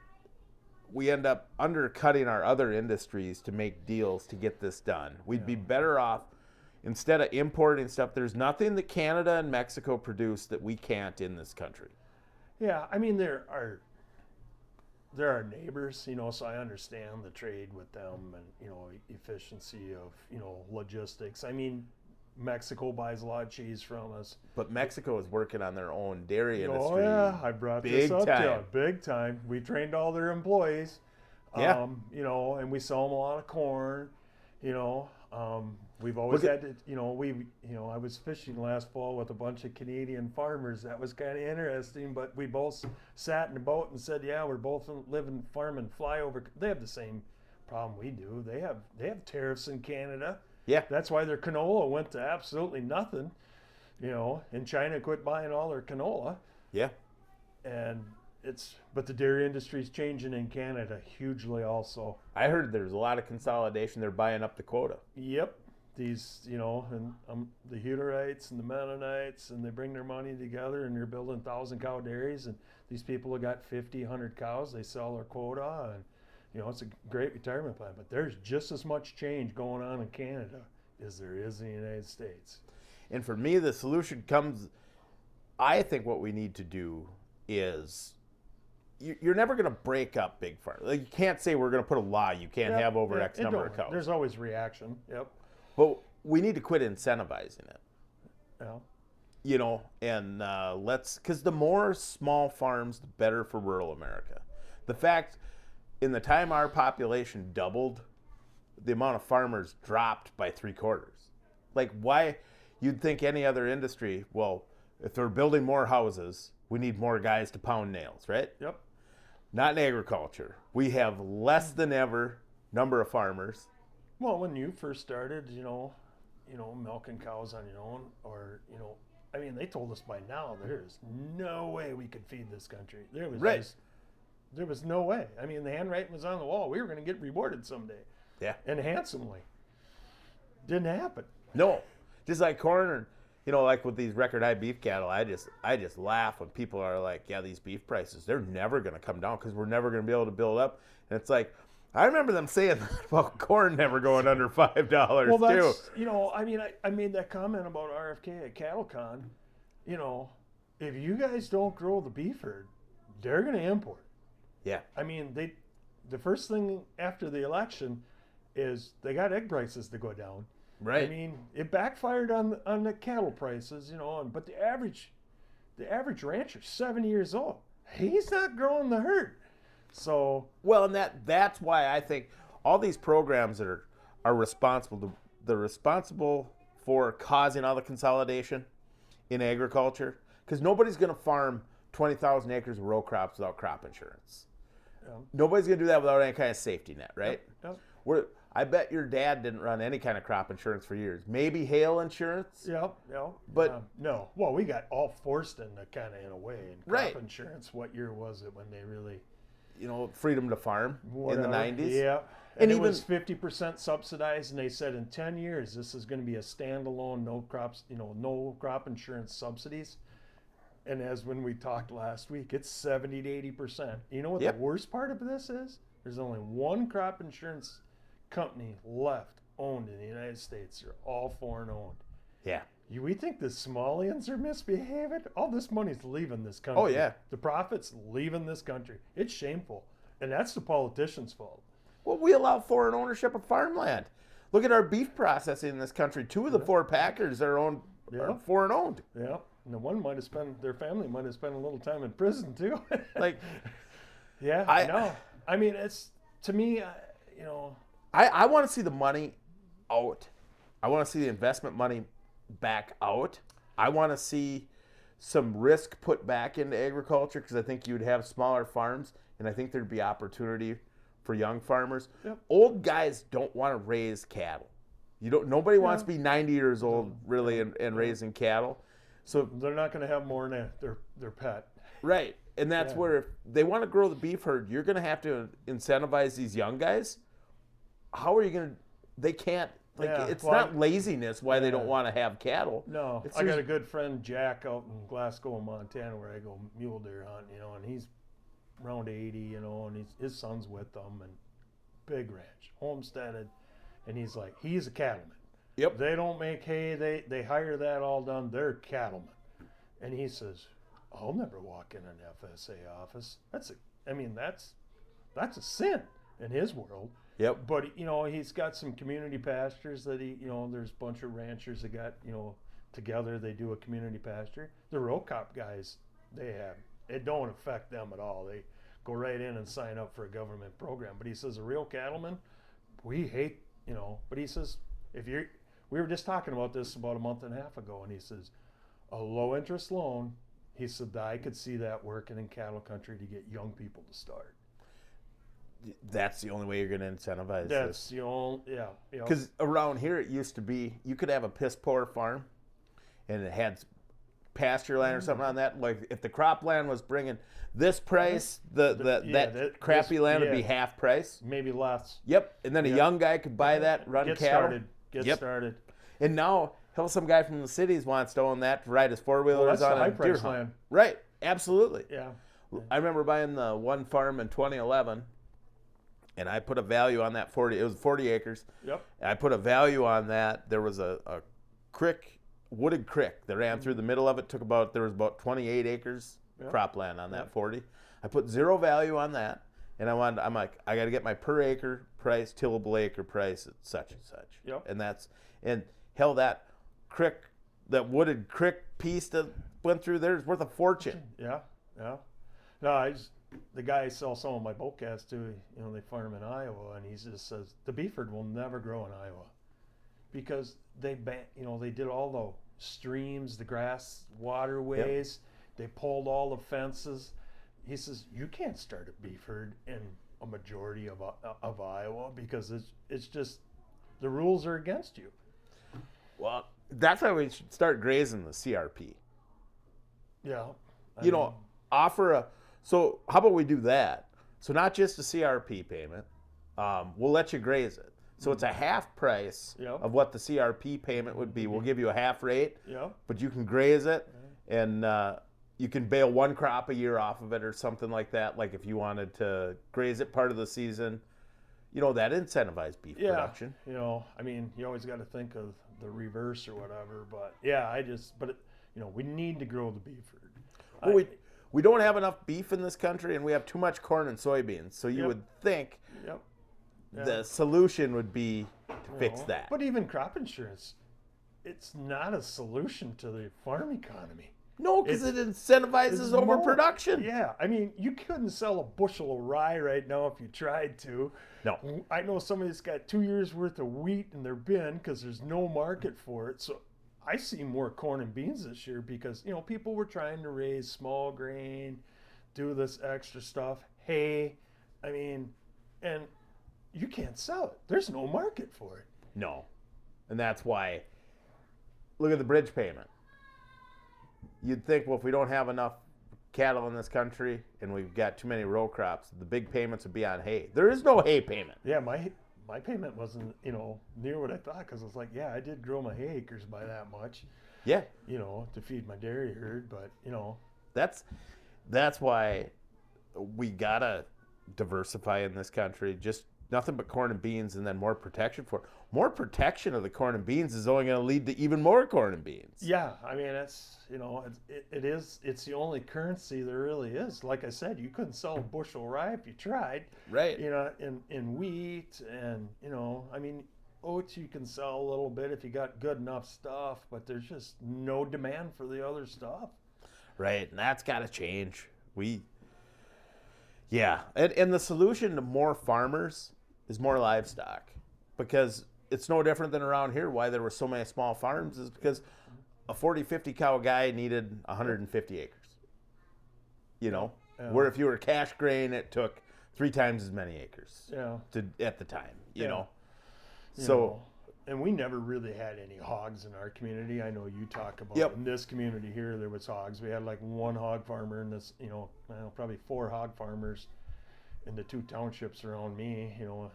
A: we end up undercutting our other industries to make deals to get this done. We'd be better off, instead of importing stuff, there's nothing that Canada and Mexico produce that we can't in this country.
B: Yeah, I mean, there are neighbors, so I understand the trade with them and, efficiency of, logistics. I mean, Mexico buys a lot of cheese from us.
A: But Mexico is working on their own dairy industry.
B: Oh, yeah. I brought this up to you. Big time. We trained all their employees.
A: Yeah.
B: And we sell them a lot of corn. We've always had to, I was fishing last fall with a bunch of Canadian farmers. That was kind of interesting, but we both sat in the boat and said, yeah, we're both living, farm and fly over. They have the same problem we do. They have tariffs in Canada.
A: Yeah.
B: That's why their canola went to absolutely nothing, and China quit buying all their canola.
A: Yeah.
B: But the dairy industry is changing in Canada hugely also.
A: I heard there's a lot of consolidation. They're buying up the quota.
B: Yep. These, and the Hutterites and the Mennonites, and they bring their money together and they're building 1,000-cow dairies, and these people have got 50, 100 cows. They sell their quota, and it's a great retirement plan, but there's just as much change going on in Canada as there is in the United States.
A: And for me, the solution comes, I think what we need to do is, you're never going to break up big farms. Like, you can't say we're going to put a law, you can't have over X number of cows.
B: There's always reaction, yep.
A: But we need to quit incentivizing it.
B: Yeah.
A: And because the more small farms, the better for rural America. The fact, in the time our population doubled, the amount of farmers dropped by 3/4. Like, why? You'd think any other industry, well, if they're building more houses, we need more guys to pound nails, right?
B: Yep.
A: Not in agriculture. We have less than ever number of farmers.
B: Well, when you first started, milking cows on your own, or, I mean, they told us by now there's no way we could feed this country. There was no way. I mean, the handwriting was on the wall. We were going to get rewarded someday.
A: Yeah.
B: And handsomely. Didn't happen.
A: No. Just like corn, like with these record high beef cattle, I just laugh when people are like, yeah, these beef prices, they're never going to come down because we're never going to be able to build up. And it's like, I remember them saying that about corn never going under $5
B: Well,
A: too.
B: that's, I made that comment about RFK at CattleCon. If you guys don't grow the beef herd, they're going to import.
A: Yeah.
B: I mean, the first thing after the election is they got egg prices to go down.
A: Right.
B: I mean, it backfired on the cattle prices, but the average rancher, 70 years old, he's not growing the herd. So
A: well, and that's why I think all these programs that are responsible they're responsible for causing all the consolidation in agriculture, because nobody's going to farm 20,000 acres of row crops without crop insurance.
B: Yeah.
A: Nobody's going to do that without any kind of safety net, right?
B: Yep.
A: I bet your dad didn't run any kind of crop insurance for years. Maybe hail insurance.
B: Yeah.
A: But
B: no. Well, we got all forced in in a way in crop
A: right.
B: insurance. What year was it when they really
A: freedom to farm in the 90s?
B: Yeah. And it was 50% subsidized, and they said in 10 years this is going to be a standalone, no crop insurance subsidies. And as when we talked last week, it's 70 to 80%. You know what the worst part of this is? There's only one crop insurance company left owned in the United States. They're all foreign owned.
A: Yeah.
B: We think the Somalians are misbehaving? All this money's leaving this country.
A: Oh, yeah.
B: The profits leaving this country. It's shameful. And that's the politicians' fault.
A: Well, we allow foreign ownership of farmland. Look at our beef processing in this country. 2 of the 4 packers are foreign owned.
B: Yeah. And the one their family might have spent a little time in prison too.
A: Like,
B: yeah, I know. I mean, it's, to me,
A: I want to see the money out. I want to see the investment money back out. I want to see some risk put back into agriculture, because I think you would have smaller farms, and I think there'd be opportunity for young farmers.
B: Yep.
A: Old guys don't want to raise cattle. Nobody wants to be 90 years old really and raising cattle. So
B: they're not going to have more than their pet.
A: Right. And that's where if they want to grow the beef herd, you're going to have to incentivize these young guys. How are you going to they can't it's not laziness why they don't want to have cattle.
B: No. I got a good friend Jack out in Glasgow, Montana, where I go mule deer hunting, and he's around 80, and his son's with them, and big ranch, homesteaded, and he's a cattleman.
A: Yep.
B: They don't make hay. They hire that all done. They're cattlemen. And he says, I'll never walk in an FSA office. That's a sin in his world.
A: Yep.
B: But he's got some community pastures that there's a bunch of ranchers that got together. They do a community pasture. The row crop guys, it don't affect them at all. They go right in and sign up for a government program. But he says a real cattleman, we hate But he says we were just talking about this about a month and a half ago, and he says, a low interest loan, he said, I could see that working in cattle country to get young people to start.
A: That's the only way you're going to incentivize
B: That's
A: this.
B: the only, yeah.
A: Because around here it used to be, you could have a piss poor farm, and it had pasture land or something on that. Like if the cropland was bringing this price, that crappy land would be half price.
B: Maybe less.
A: Yep. And then a young guy could buy that, run cattle.
B: Get started.
A: And now some guy from the cities wants to own that to ride his 4-wheelers on a deer hunt.
B: Land.
A: Right. Absolutely.
B: Yeah.
A: I remember buying the one farm in 2011, and I put a value on that 40. It was 40 acres.
B: Yep.
A: And I put a value on that. There was a creek, wooded creek that ran through the middle of it. There was about 28 acres cropland on that 40. I put 0 value on that, and I'm like, I got to get my per acre price, tillable acre price at such and such.
B: Yep.
A: And that creek, that wooded creek piece that went through there is worth a fortune.
B: Yeah. No, the guy sells some of my boat calves too. They farm in Iowa, and he just says the beef herd will never grow in Iowa because they did all the streams, the grass waterways. Yep. They pulled all the fences. He says you can't start a beef herd in a majority of Iowa because it's just the rules are against you.
A: Well, that's why we should start grazing the CRP.
B: Yeah.
A: So how about we do that? So not just a CRP payment. We'll let you graze it. So it's a half price
B: Yep.
A: of what the CRP payment would be. We'll give you a half rate,
B: Yep.
A: but you can graze it, and you can bale one crop a year off of it or something like that. Like if you wanted to graze it part of the season, that incentivized beef production.
B: I mean, you always got to think of the reverse or whatever, but we need to grow the beef herd.
A: Well, we don't have enough beef in this country, and we have too much corn and soybeans. So you would think the solution would be to fix that.
B: But even crop insurance, it's not a solution to the farm economy.
A: No, because it incentivizes overproduction.
B: Yeah, I mean, you couldn't sell a bushel of rye right now if you tried to.
A: No.
B: I know somebody's got 2 years worth of wheat in their bin because there's no market for it. So I see more corn and beans this year because, people were trying to raise small grain, do this extra stuff, hay. I mean, and you can't sell it. There's no market for it.
A: No. And that's why, look at the bridge payment. You'd think, well, if we don't have enough cattle in this country and we've got too many row crops, the big payments would be on hay. There is no hay payment.
B: Yeah, my payment wasn't, near what I thought because it's like, I did grow my hay acres by that much.
A: Yeah.
B: To feed my dairy herd, but,
A: That's why we got to diversify in this country. Just nothing but corn and beans and then more protection for it. More protection of the corn and beans is only going to lead to even more corn and beans.
B: Yeah, I mean, it's the only currency there really is. Like I said, you couldn't sell a bushel of rye if you tried.
A: Right.
B: In wheat and, I mean, oats you can sell a little bit if you got good enough stuff, but there's just no demand for the other stuff.
A: Right, and that's got to change. And the solution to more farmers is more livestock, because it's no different than around here. Why there were so many small farms is because a 40, 50 cow guy needed 150 acres. Where if you were cash grain, it took 3 times as many acres at the time, So,
B: and we never really had any hogs in our community. I know you talk about in this community here, there was hogs. We had like 1 hog farmer in this, probably 4 hog farmers in the 2 townships around me,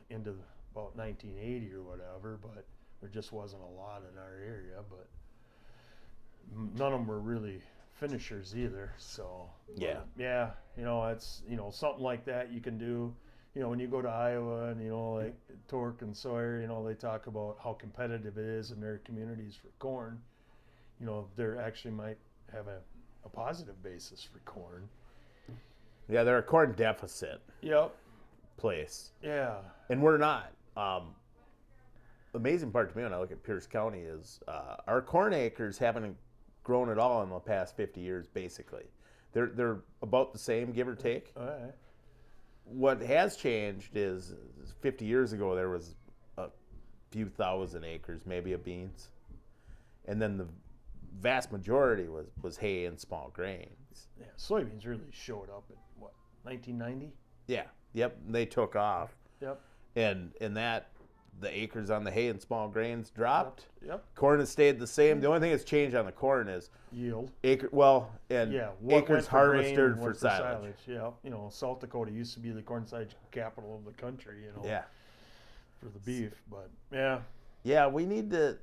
B: into about 1980 or whatever, but there just wasn't a lot in our area, but none of them were really finishers either. So it's something like that you can do. When you go to Iowa and like Torque and Sawyer, they talk about how competitive it is in their communities for corn. They actually might have a positive basis for corn.
A: Yeah, they're a corn deficit.
B: Yep.
A: Place.
B: Yeah.
A: And we're not. The amazing part to me when I look at Pierce County is our corn acres haven't grown at all in the past 50 years, basically. They're about the same, give or take.
B: All right.
A: What has changed is 50 years ago there was a few thousand acres maybe of beans, and then the vast majority was hay and small grains.
B: Yeah, soybeans really showed up in 1990?
A: Yeah, yep, they took off.
B: Yep.
A: And that the acres on the hay and small grains dropped.
B: Yep.
A: Corn has stayed the same. The only thing that's changed on the corn is
B: yield.
A: Acres harvested for silage.
B: Yeah, South Dakota used to be the corn silage capital of the country.
A: Yeah.
B: For the beef, but yeah.
A: Yeah, we need to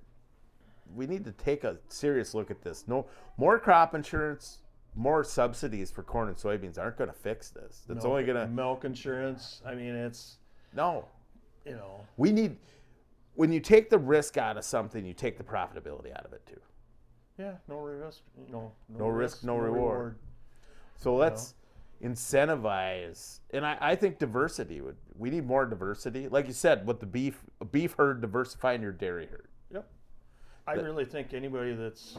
A: take a serious look at this. No more crop insurance, more subsidies for corn and soybeans aren't going to fix this. It's only going to
B: milk insurance. I mean, it's
A: no. We need, when you take the risk out of something, you take the profitability out of it too.
B: Yeah, no risk, no
A: risk, no reward. So let's incentivize, and I think diversity we need more diversity. Like you said, with the beef herd, diversifying your dairy herd.
B: Yep. I really think anybody that's,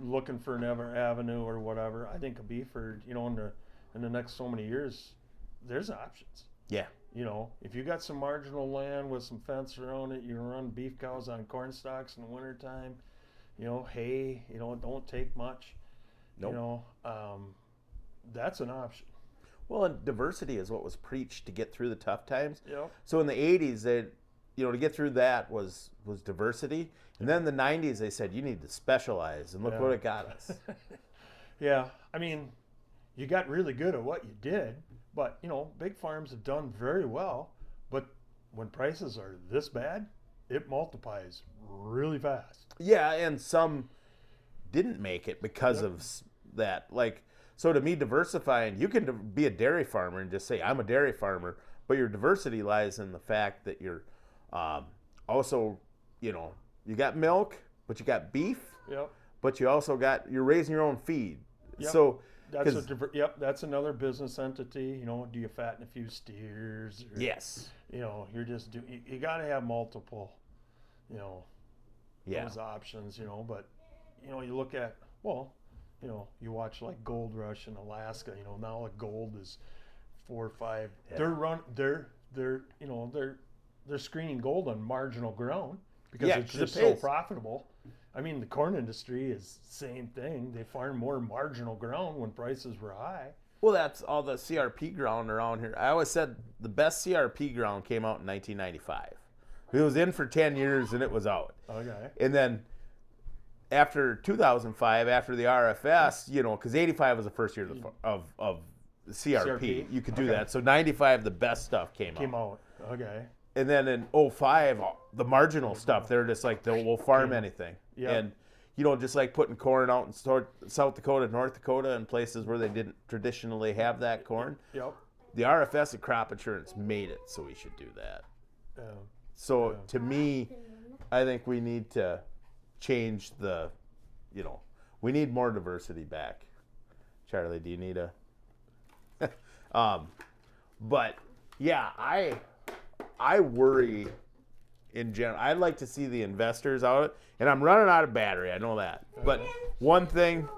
B: looking for an avenue or whatever, I think a beef herd, in the next so many years, there's options.
A: Yeah.
B: If you got some marginal land with some fence around it, you can run beef cows on corn stalks in the wintertime. Hay, don't take much.
A: Nope.
B: That's an option.
A: Well, and diversity is what was preached to get through the tough times.
B: Yep.
A: So in the 80s, to get through that was diversity. And then in the 90s, they said, you need to specialize. And look what it got us.
B: Yeah. I mean, you got really good at what you did. But, big farms have done very well. But when prices are this bad, it multiplies really fast.
A: Yeah, and some didn't make it because of that. Like, so to me, diversifying, you can be a dairy farmer and just say, I'm a dairy farmer, but your diversity lies in the fact that you're also, you know, you got milk, but you got beef,
B: Yep.
A: but you also you're raising your own feed.
B: Yep.
A: So
B: that's another business entity. You know, do you fatten a few steers? Or,
A: yes.
B: You know, you're just you got to have multiple, you know, those options. You know, but you know, you look at you know, you watch like Gold Rush in Alaska. You know, now like gold is 4 or 5. Yeah. They're you know they're screening gold on marginal ground because it's just so profitable. I mean, the corn industry is same thing. They farm more marginal ground when prices were high.
A: Well, that's all the CRP ground around here. I always said the best CRP ground came out in 1995. It was in for 10 years and it was out.
B: Okay.
A: And then after 2005, after the RFS, you know, because 85 was the first year of CRP. You could do that. So 95, the best stuff came out.
B: Okay.
A: And then in 05, the marginal stuff, they're just like, we'll farm anything. Yep. And, you know, just like putting corn out in South Dakota, North Dakota, and places where they didn't traditionally have that corn.
B: Yep.
A: The RFS and crop insurance made it, so we should do that. So to me, I think we need to change you know, we need more diversity back. Charlie, do you need a... but, yeah, I worry in general. I'd like to see the investors out, and I'm running out of battery. I know that. But one thing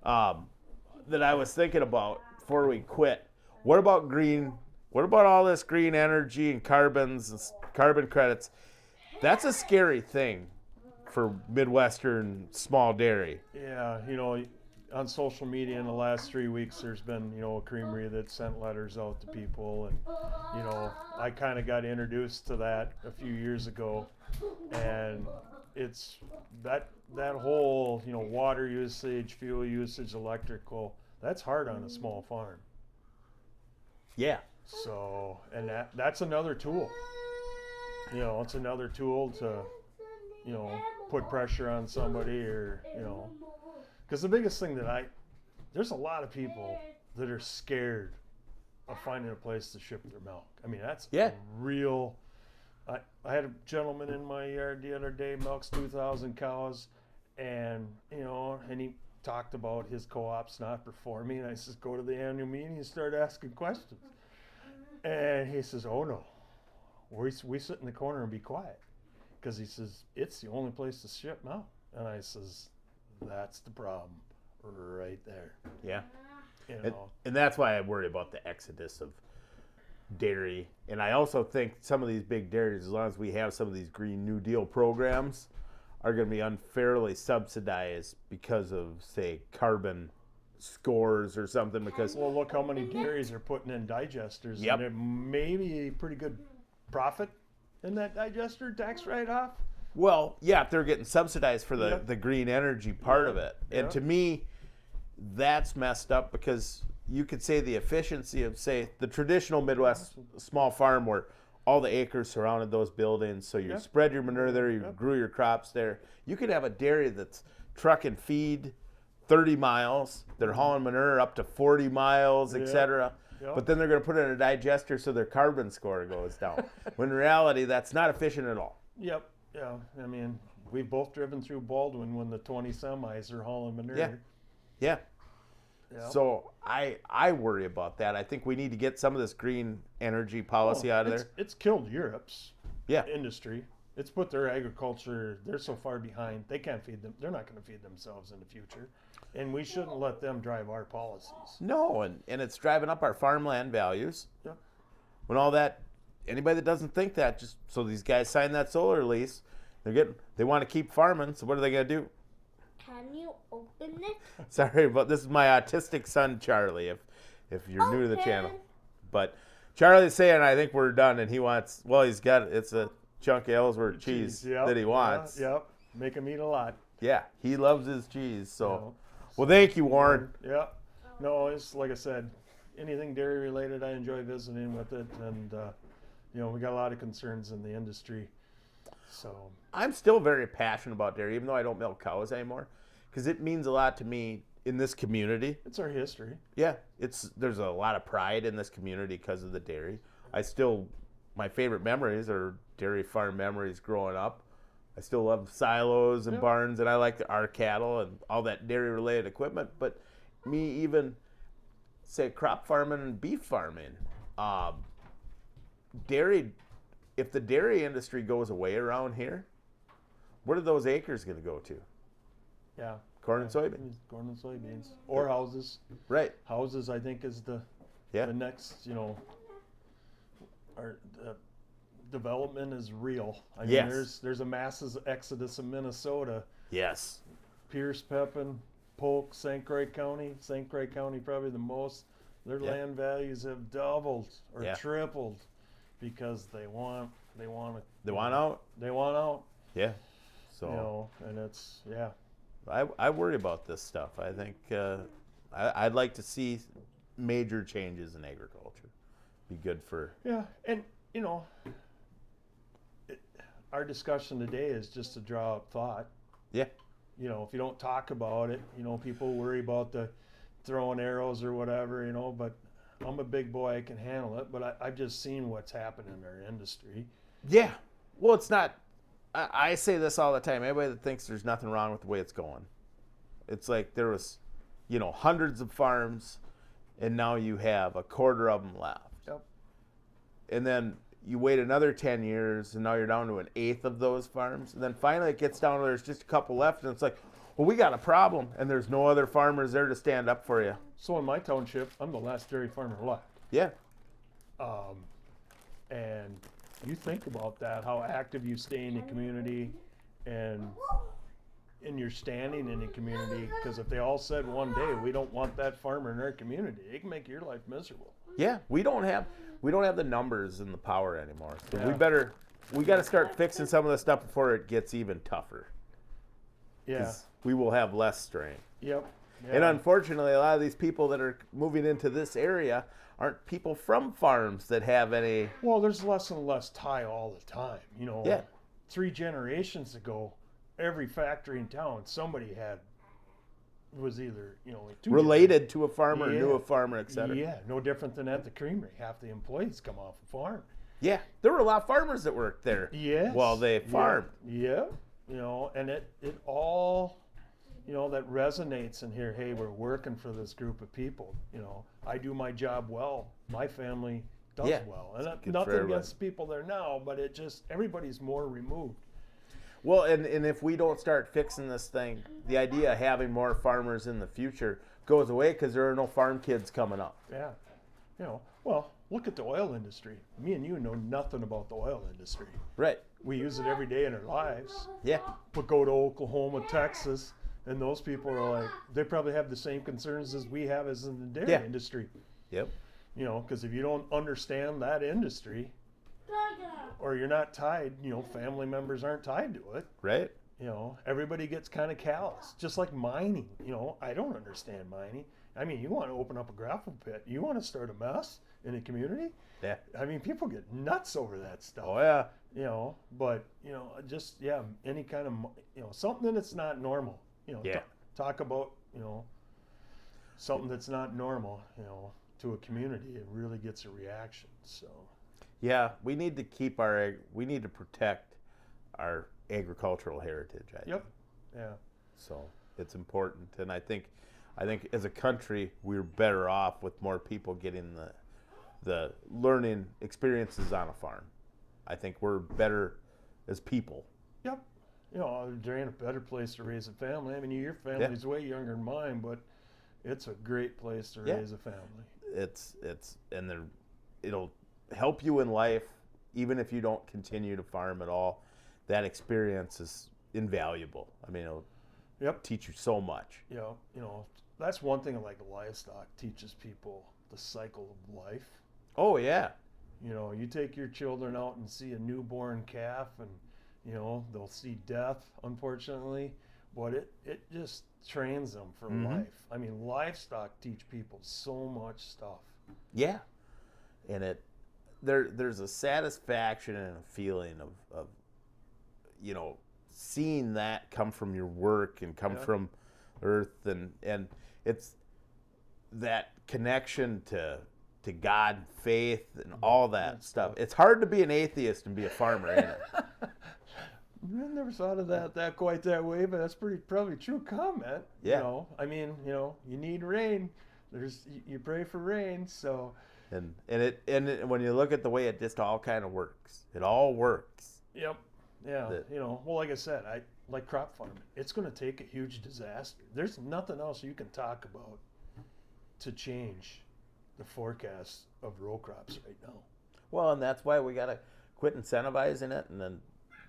A: that I was thinking about before we quit, what about green? What about all this green energy and carbon credits? That's a scary thing for Midwestern small dairy.
B: Yeah, you know, on social media in the last 3 weeks, there's been, you know, a creamery that sent letters out to people, and, you know, I kind of got introduced to that a few years ago, and it's that whole, you know, water usage, fuel usage, electrical, that's hard on a small farm.
A: Yeah.
B: So, and that's another tool. You know, it's another tool to, you know, put pressure on somebody, or, you know, because the biggest thing there's a lot of people that are scared of finding a place to ship their milk. I mean, that's real. I had a gentleman in my yard the other day, milks 2,000 cows, and, you know, and he talked about his co-op's not performing. And I says, go to the annual meeting and start asking questions. And he says, oh no, we sit in the corner and be quiet. Because he says, it's the only place to ship milk. And I says, that's the problem right there.
A: Yeah.
B: You know?
A: And that's why I worry about the exodus of dairy. And I also think some of these big dairies, as long as we have some of these Green New Deal programs, are going to be unfairly subsidized because of, say, carbon scores or something. Because
B: well, look how many dairies are putting in digesters.
A: Yep.
B: And there may be a pretty good profit in that digester tax write-off.
A: Well, yeah, if they're getting subsidized for the green energy part of it. And to me, that's messed up, because you could say the efficiency of, say, the traditional Midwest small farm where all the acres surrounded those buildings, so you spread your manure there, you grew your crops there. You could have a dairy that's trucking feed 30 miles, they're hauling manure up to 40 miles, etc. But then they're going to put it in a digester so their carbon score goes down. When in reality, that's not efficient at all.
B: Yep. Yeah. I mean, we've both driven through Baldwin when the 20 semis are hauling manure.
A: Yeah. So I worry about that. I think we need to get some of this green energy policy out of there.
B: It's killed Europe's industry. It's put their agriculture, they're so far behind, they can't feed them. They're not going to feed themselves in the future. And we shouldn't let them drive our policies. No,
A: and it's driving up our farmland values.
B: Yep.
A: When all that, anybody that doesn't think that, just so these guys sign that solar lease, they want to keep farming, so what are they going to do?
C: Can you open it?
A: Sorry, but this is my autistic son, Charlie, if you're new to the channel. But Charlie's saying, I think we're done, and he wants, it's a chunk of Ellsworth cheese that he wants.
B: Yep. Make him eat a lot.
A: Yeah, he loves his cheese, so. Well, thank you, Warren.
B: Yeah. No, it's like I said, anything dairy related, I enjoy visiting with it, and we got a lot of concerns in the industry. So
A: I'm still very passionate about dairy, even though I don't milk cows anymore, because it means a lot to me in this community.
B: it's our history.
A: Yeah, there's a lot of pride in this community because of the dairy. My favorite memories are dairy farm memories growing up. I still love silos and
B: Yep.
A: barns, and I like our cattle and all that dairy related equipment. But me even say crop farming and beef farming, dairy. If the dairy industry goes away around here, what are those acres going to go to?
B: Yeah.
A: Corn and soybeans.
B: Corn and soybeans. Or houses.
A: Right.
B: Houses, I think, is the next, our development is real. I mean,
A: Yes.
B: there's a massive exodus in Minnesota.
A: Yes.
B: Pierce, Pepin, Polk, St. Croix County. St. Croix County probably the most. Their
A: Yeah.
B: land values have doubled or
A: Yeah.
B: tripled because they want
A: They want out.
B: They want out.
A: Yeah. So
B: And it's
A: I worry about this stuff. I think I'd like to see major changes in agriculture. Be good for.
B: Yeah, and our discussion today is just to draw up thought.
A: Yeah.
B: If you don't talk about it, people worry about the throwing arrows or whatever, but I'm a big boy, I can handle it. But I've just seen what's happened in our industry.
A: Yeah. Well, it's not. I say this all the time. Anybody that thinks there's nothing wrong with the way it's going, it's like there was, hundreds of farms, and now you have a quarter of them left.
B: Yep.
A: And then you wait another 10 years, and now you're down to an eighth of those farms. And then finally it gets down to there's just a couple left, and it's like, well, we got a problem, and there's no other farmers there to stand up for you.
B: So in my township, I'm the last dairy farmer left.
A: Yeah.
B: And you think about that, how active you stay in the community and in your standing in the community. Because if they all said one day, we don't want that farmer in our community, it can make your life miserable.
A: Yeah, we don't have the numbers and the power anymore. So
B: Yeah.
A: we got to start fixing some of the stuff before it gets even tougher.
B: Yeah.
A: 'Cause we will have less strain.
B: Yep.
A: And unfortunately, a lot of these people that are moving into this area aren't people from farms that have any.
B: Well, there's less and less tie all the time.
A: Yeah.
B: 3 generations ago, every factory in town, somebody was either, like 2
A: Related to a farmer,
B: Yeah.
A: knew a farmer, etc.
B: Yeah, no different than at the creamery. Half the employees come off a farm.
A: Yeah, there were a lot of farmers that worked there.
B: Yes.
A: While they farmed.
B: Yeah. And it all, that resonates in here. Hey, we're working for this group of people. I do my job well. My family does
A: Yeah.
B: well. And
A: It's good for
B: nothing
A: everybody.
B: against people there now, but everybody's more removed.
A: Well, and if we don't start fixing this thing, the idea of having more farmers in the future goes away because there are no farm kids coming up.
B: Yeah. Well, look at the oil industry. Me and you know nothing about the oil industry.
A: Right.
B: We use it every day in our lives.
A: Yeah.
B: But go to Oklahoma, Texas, and those people are like, they probably have the same concerns as we have as in the dairy
A: Yeah.
B: industry.
A: Yep.
B: Because if you don't understand that industry, or you're not tied, family members aren't tied to it,
A: Right.
B: everybody gets kind of callous. Just like mining, I don't understand mining. I mean, you want to open up a gravel pit, you want to start a mess in a community.
A: Yeah.
B: I mean, people get nuts over that stuff.
A: Oh yeah.
B: But just any kind of something that's not normal.
A: Yeah.
B: Talk about something that's not normal. To a community, it really gets a reaction. So.
A: Yeah, we need to protect our agricultural heritage. I
B: Yep.
A: think.
B: Yeah.
A: So it's important, and I think as a country we're better off with more people getting the learning experiences on a farm. I think we're better as people.
B: Yep. They're in a better place to raise a family. I mean, your family's way younger than mine, but it's a great place to raise a family.
A: It'll help you in life, even if you don't continue to farm at all. That experience is invaluable. I mean, it'll teach you so much.
B: That's one thing like livestock teaches people the cycle of life.
A: Oh yeah.
B: You take your children out and see a newborn calf, and they'll see death, unfortunately, but it just trains them for life. I mean, livestock teach people so much stuff.
A: Yeah, and there's a satisfaction and a feeling of seeing that come from your work and come from Earth, and it's that connection to God, faith, and all that stuff. It's hard to be an atheist and be a farmer, isn't it?
B: I never thought of that quite that way, but that's probably a true comment.
A: Yeah.
B: I mean, you need rain. You pray for rain, so.
A: And when you look at the way it just all kind of works, it all works.
B: Yep. Yeah. Well, like I said, I like crop farming. It's going to take a huge disaster. There's nothing else you can talk about to change the forecast of row crops right now.
A: Well, and that's why we got to quit incentivizing it and then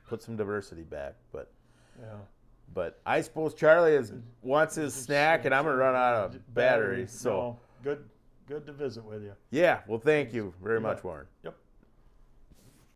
A: put some diversity back. But I suppose Charlie wants his snack, and I'm gonna run out of batteries. So
B: good to visit with you.
A: Yeah. Well, thank you very much, Warren.
B: Yep.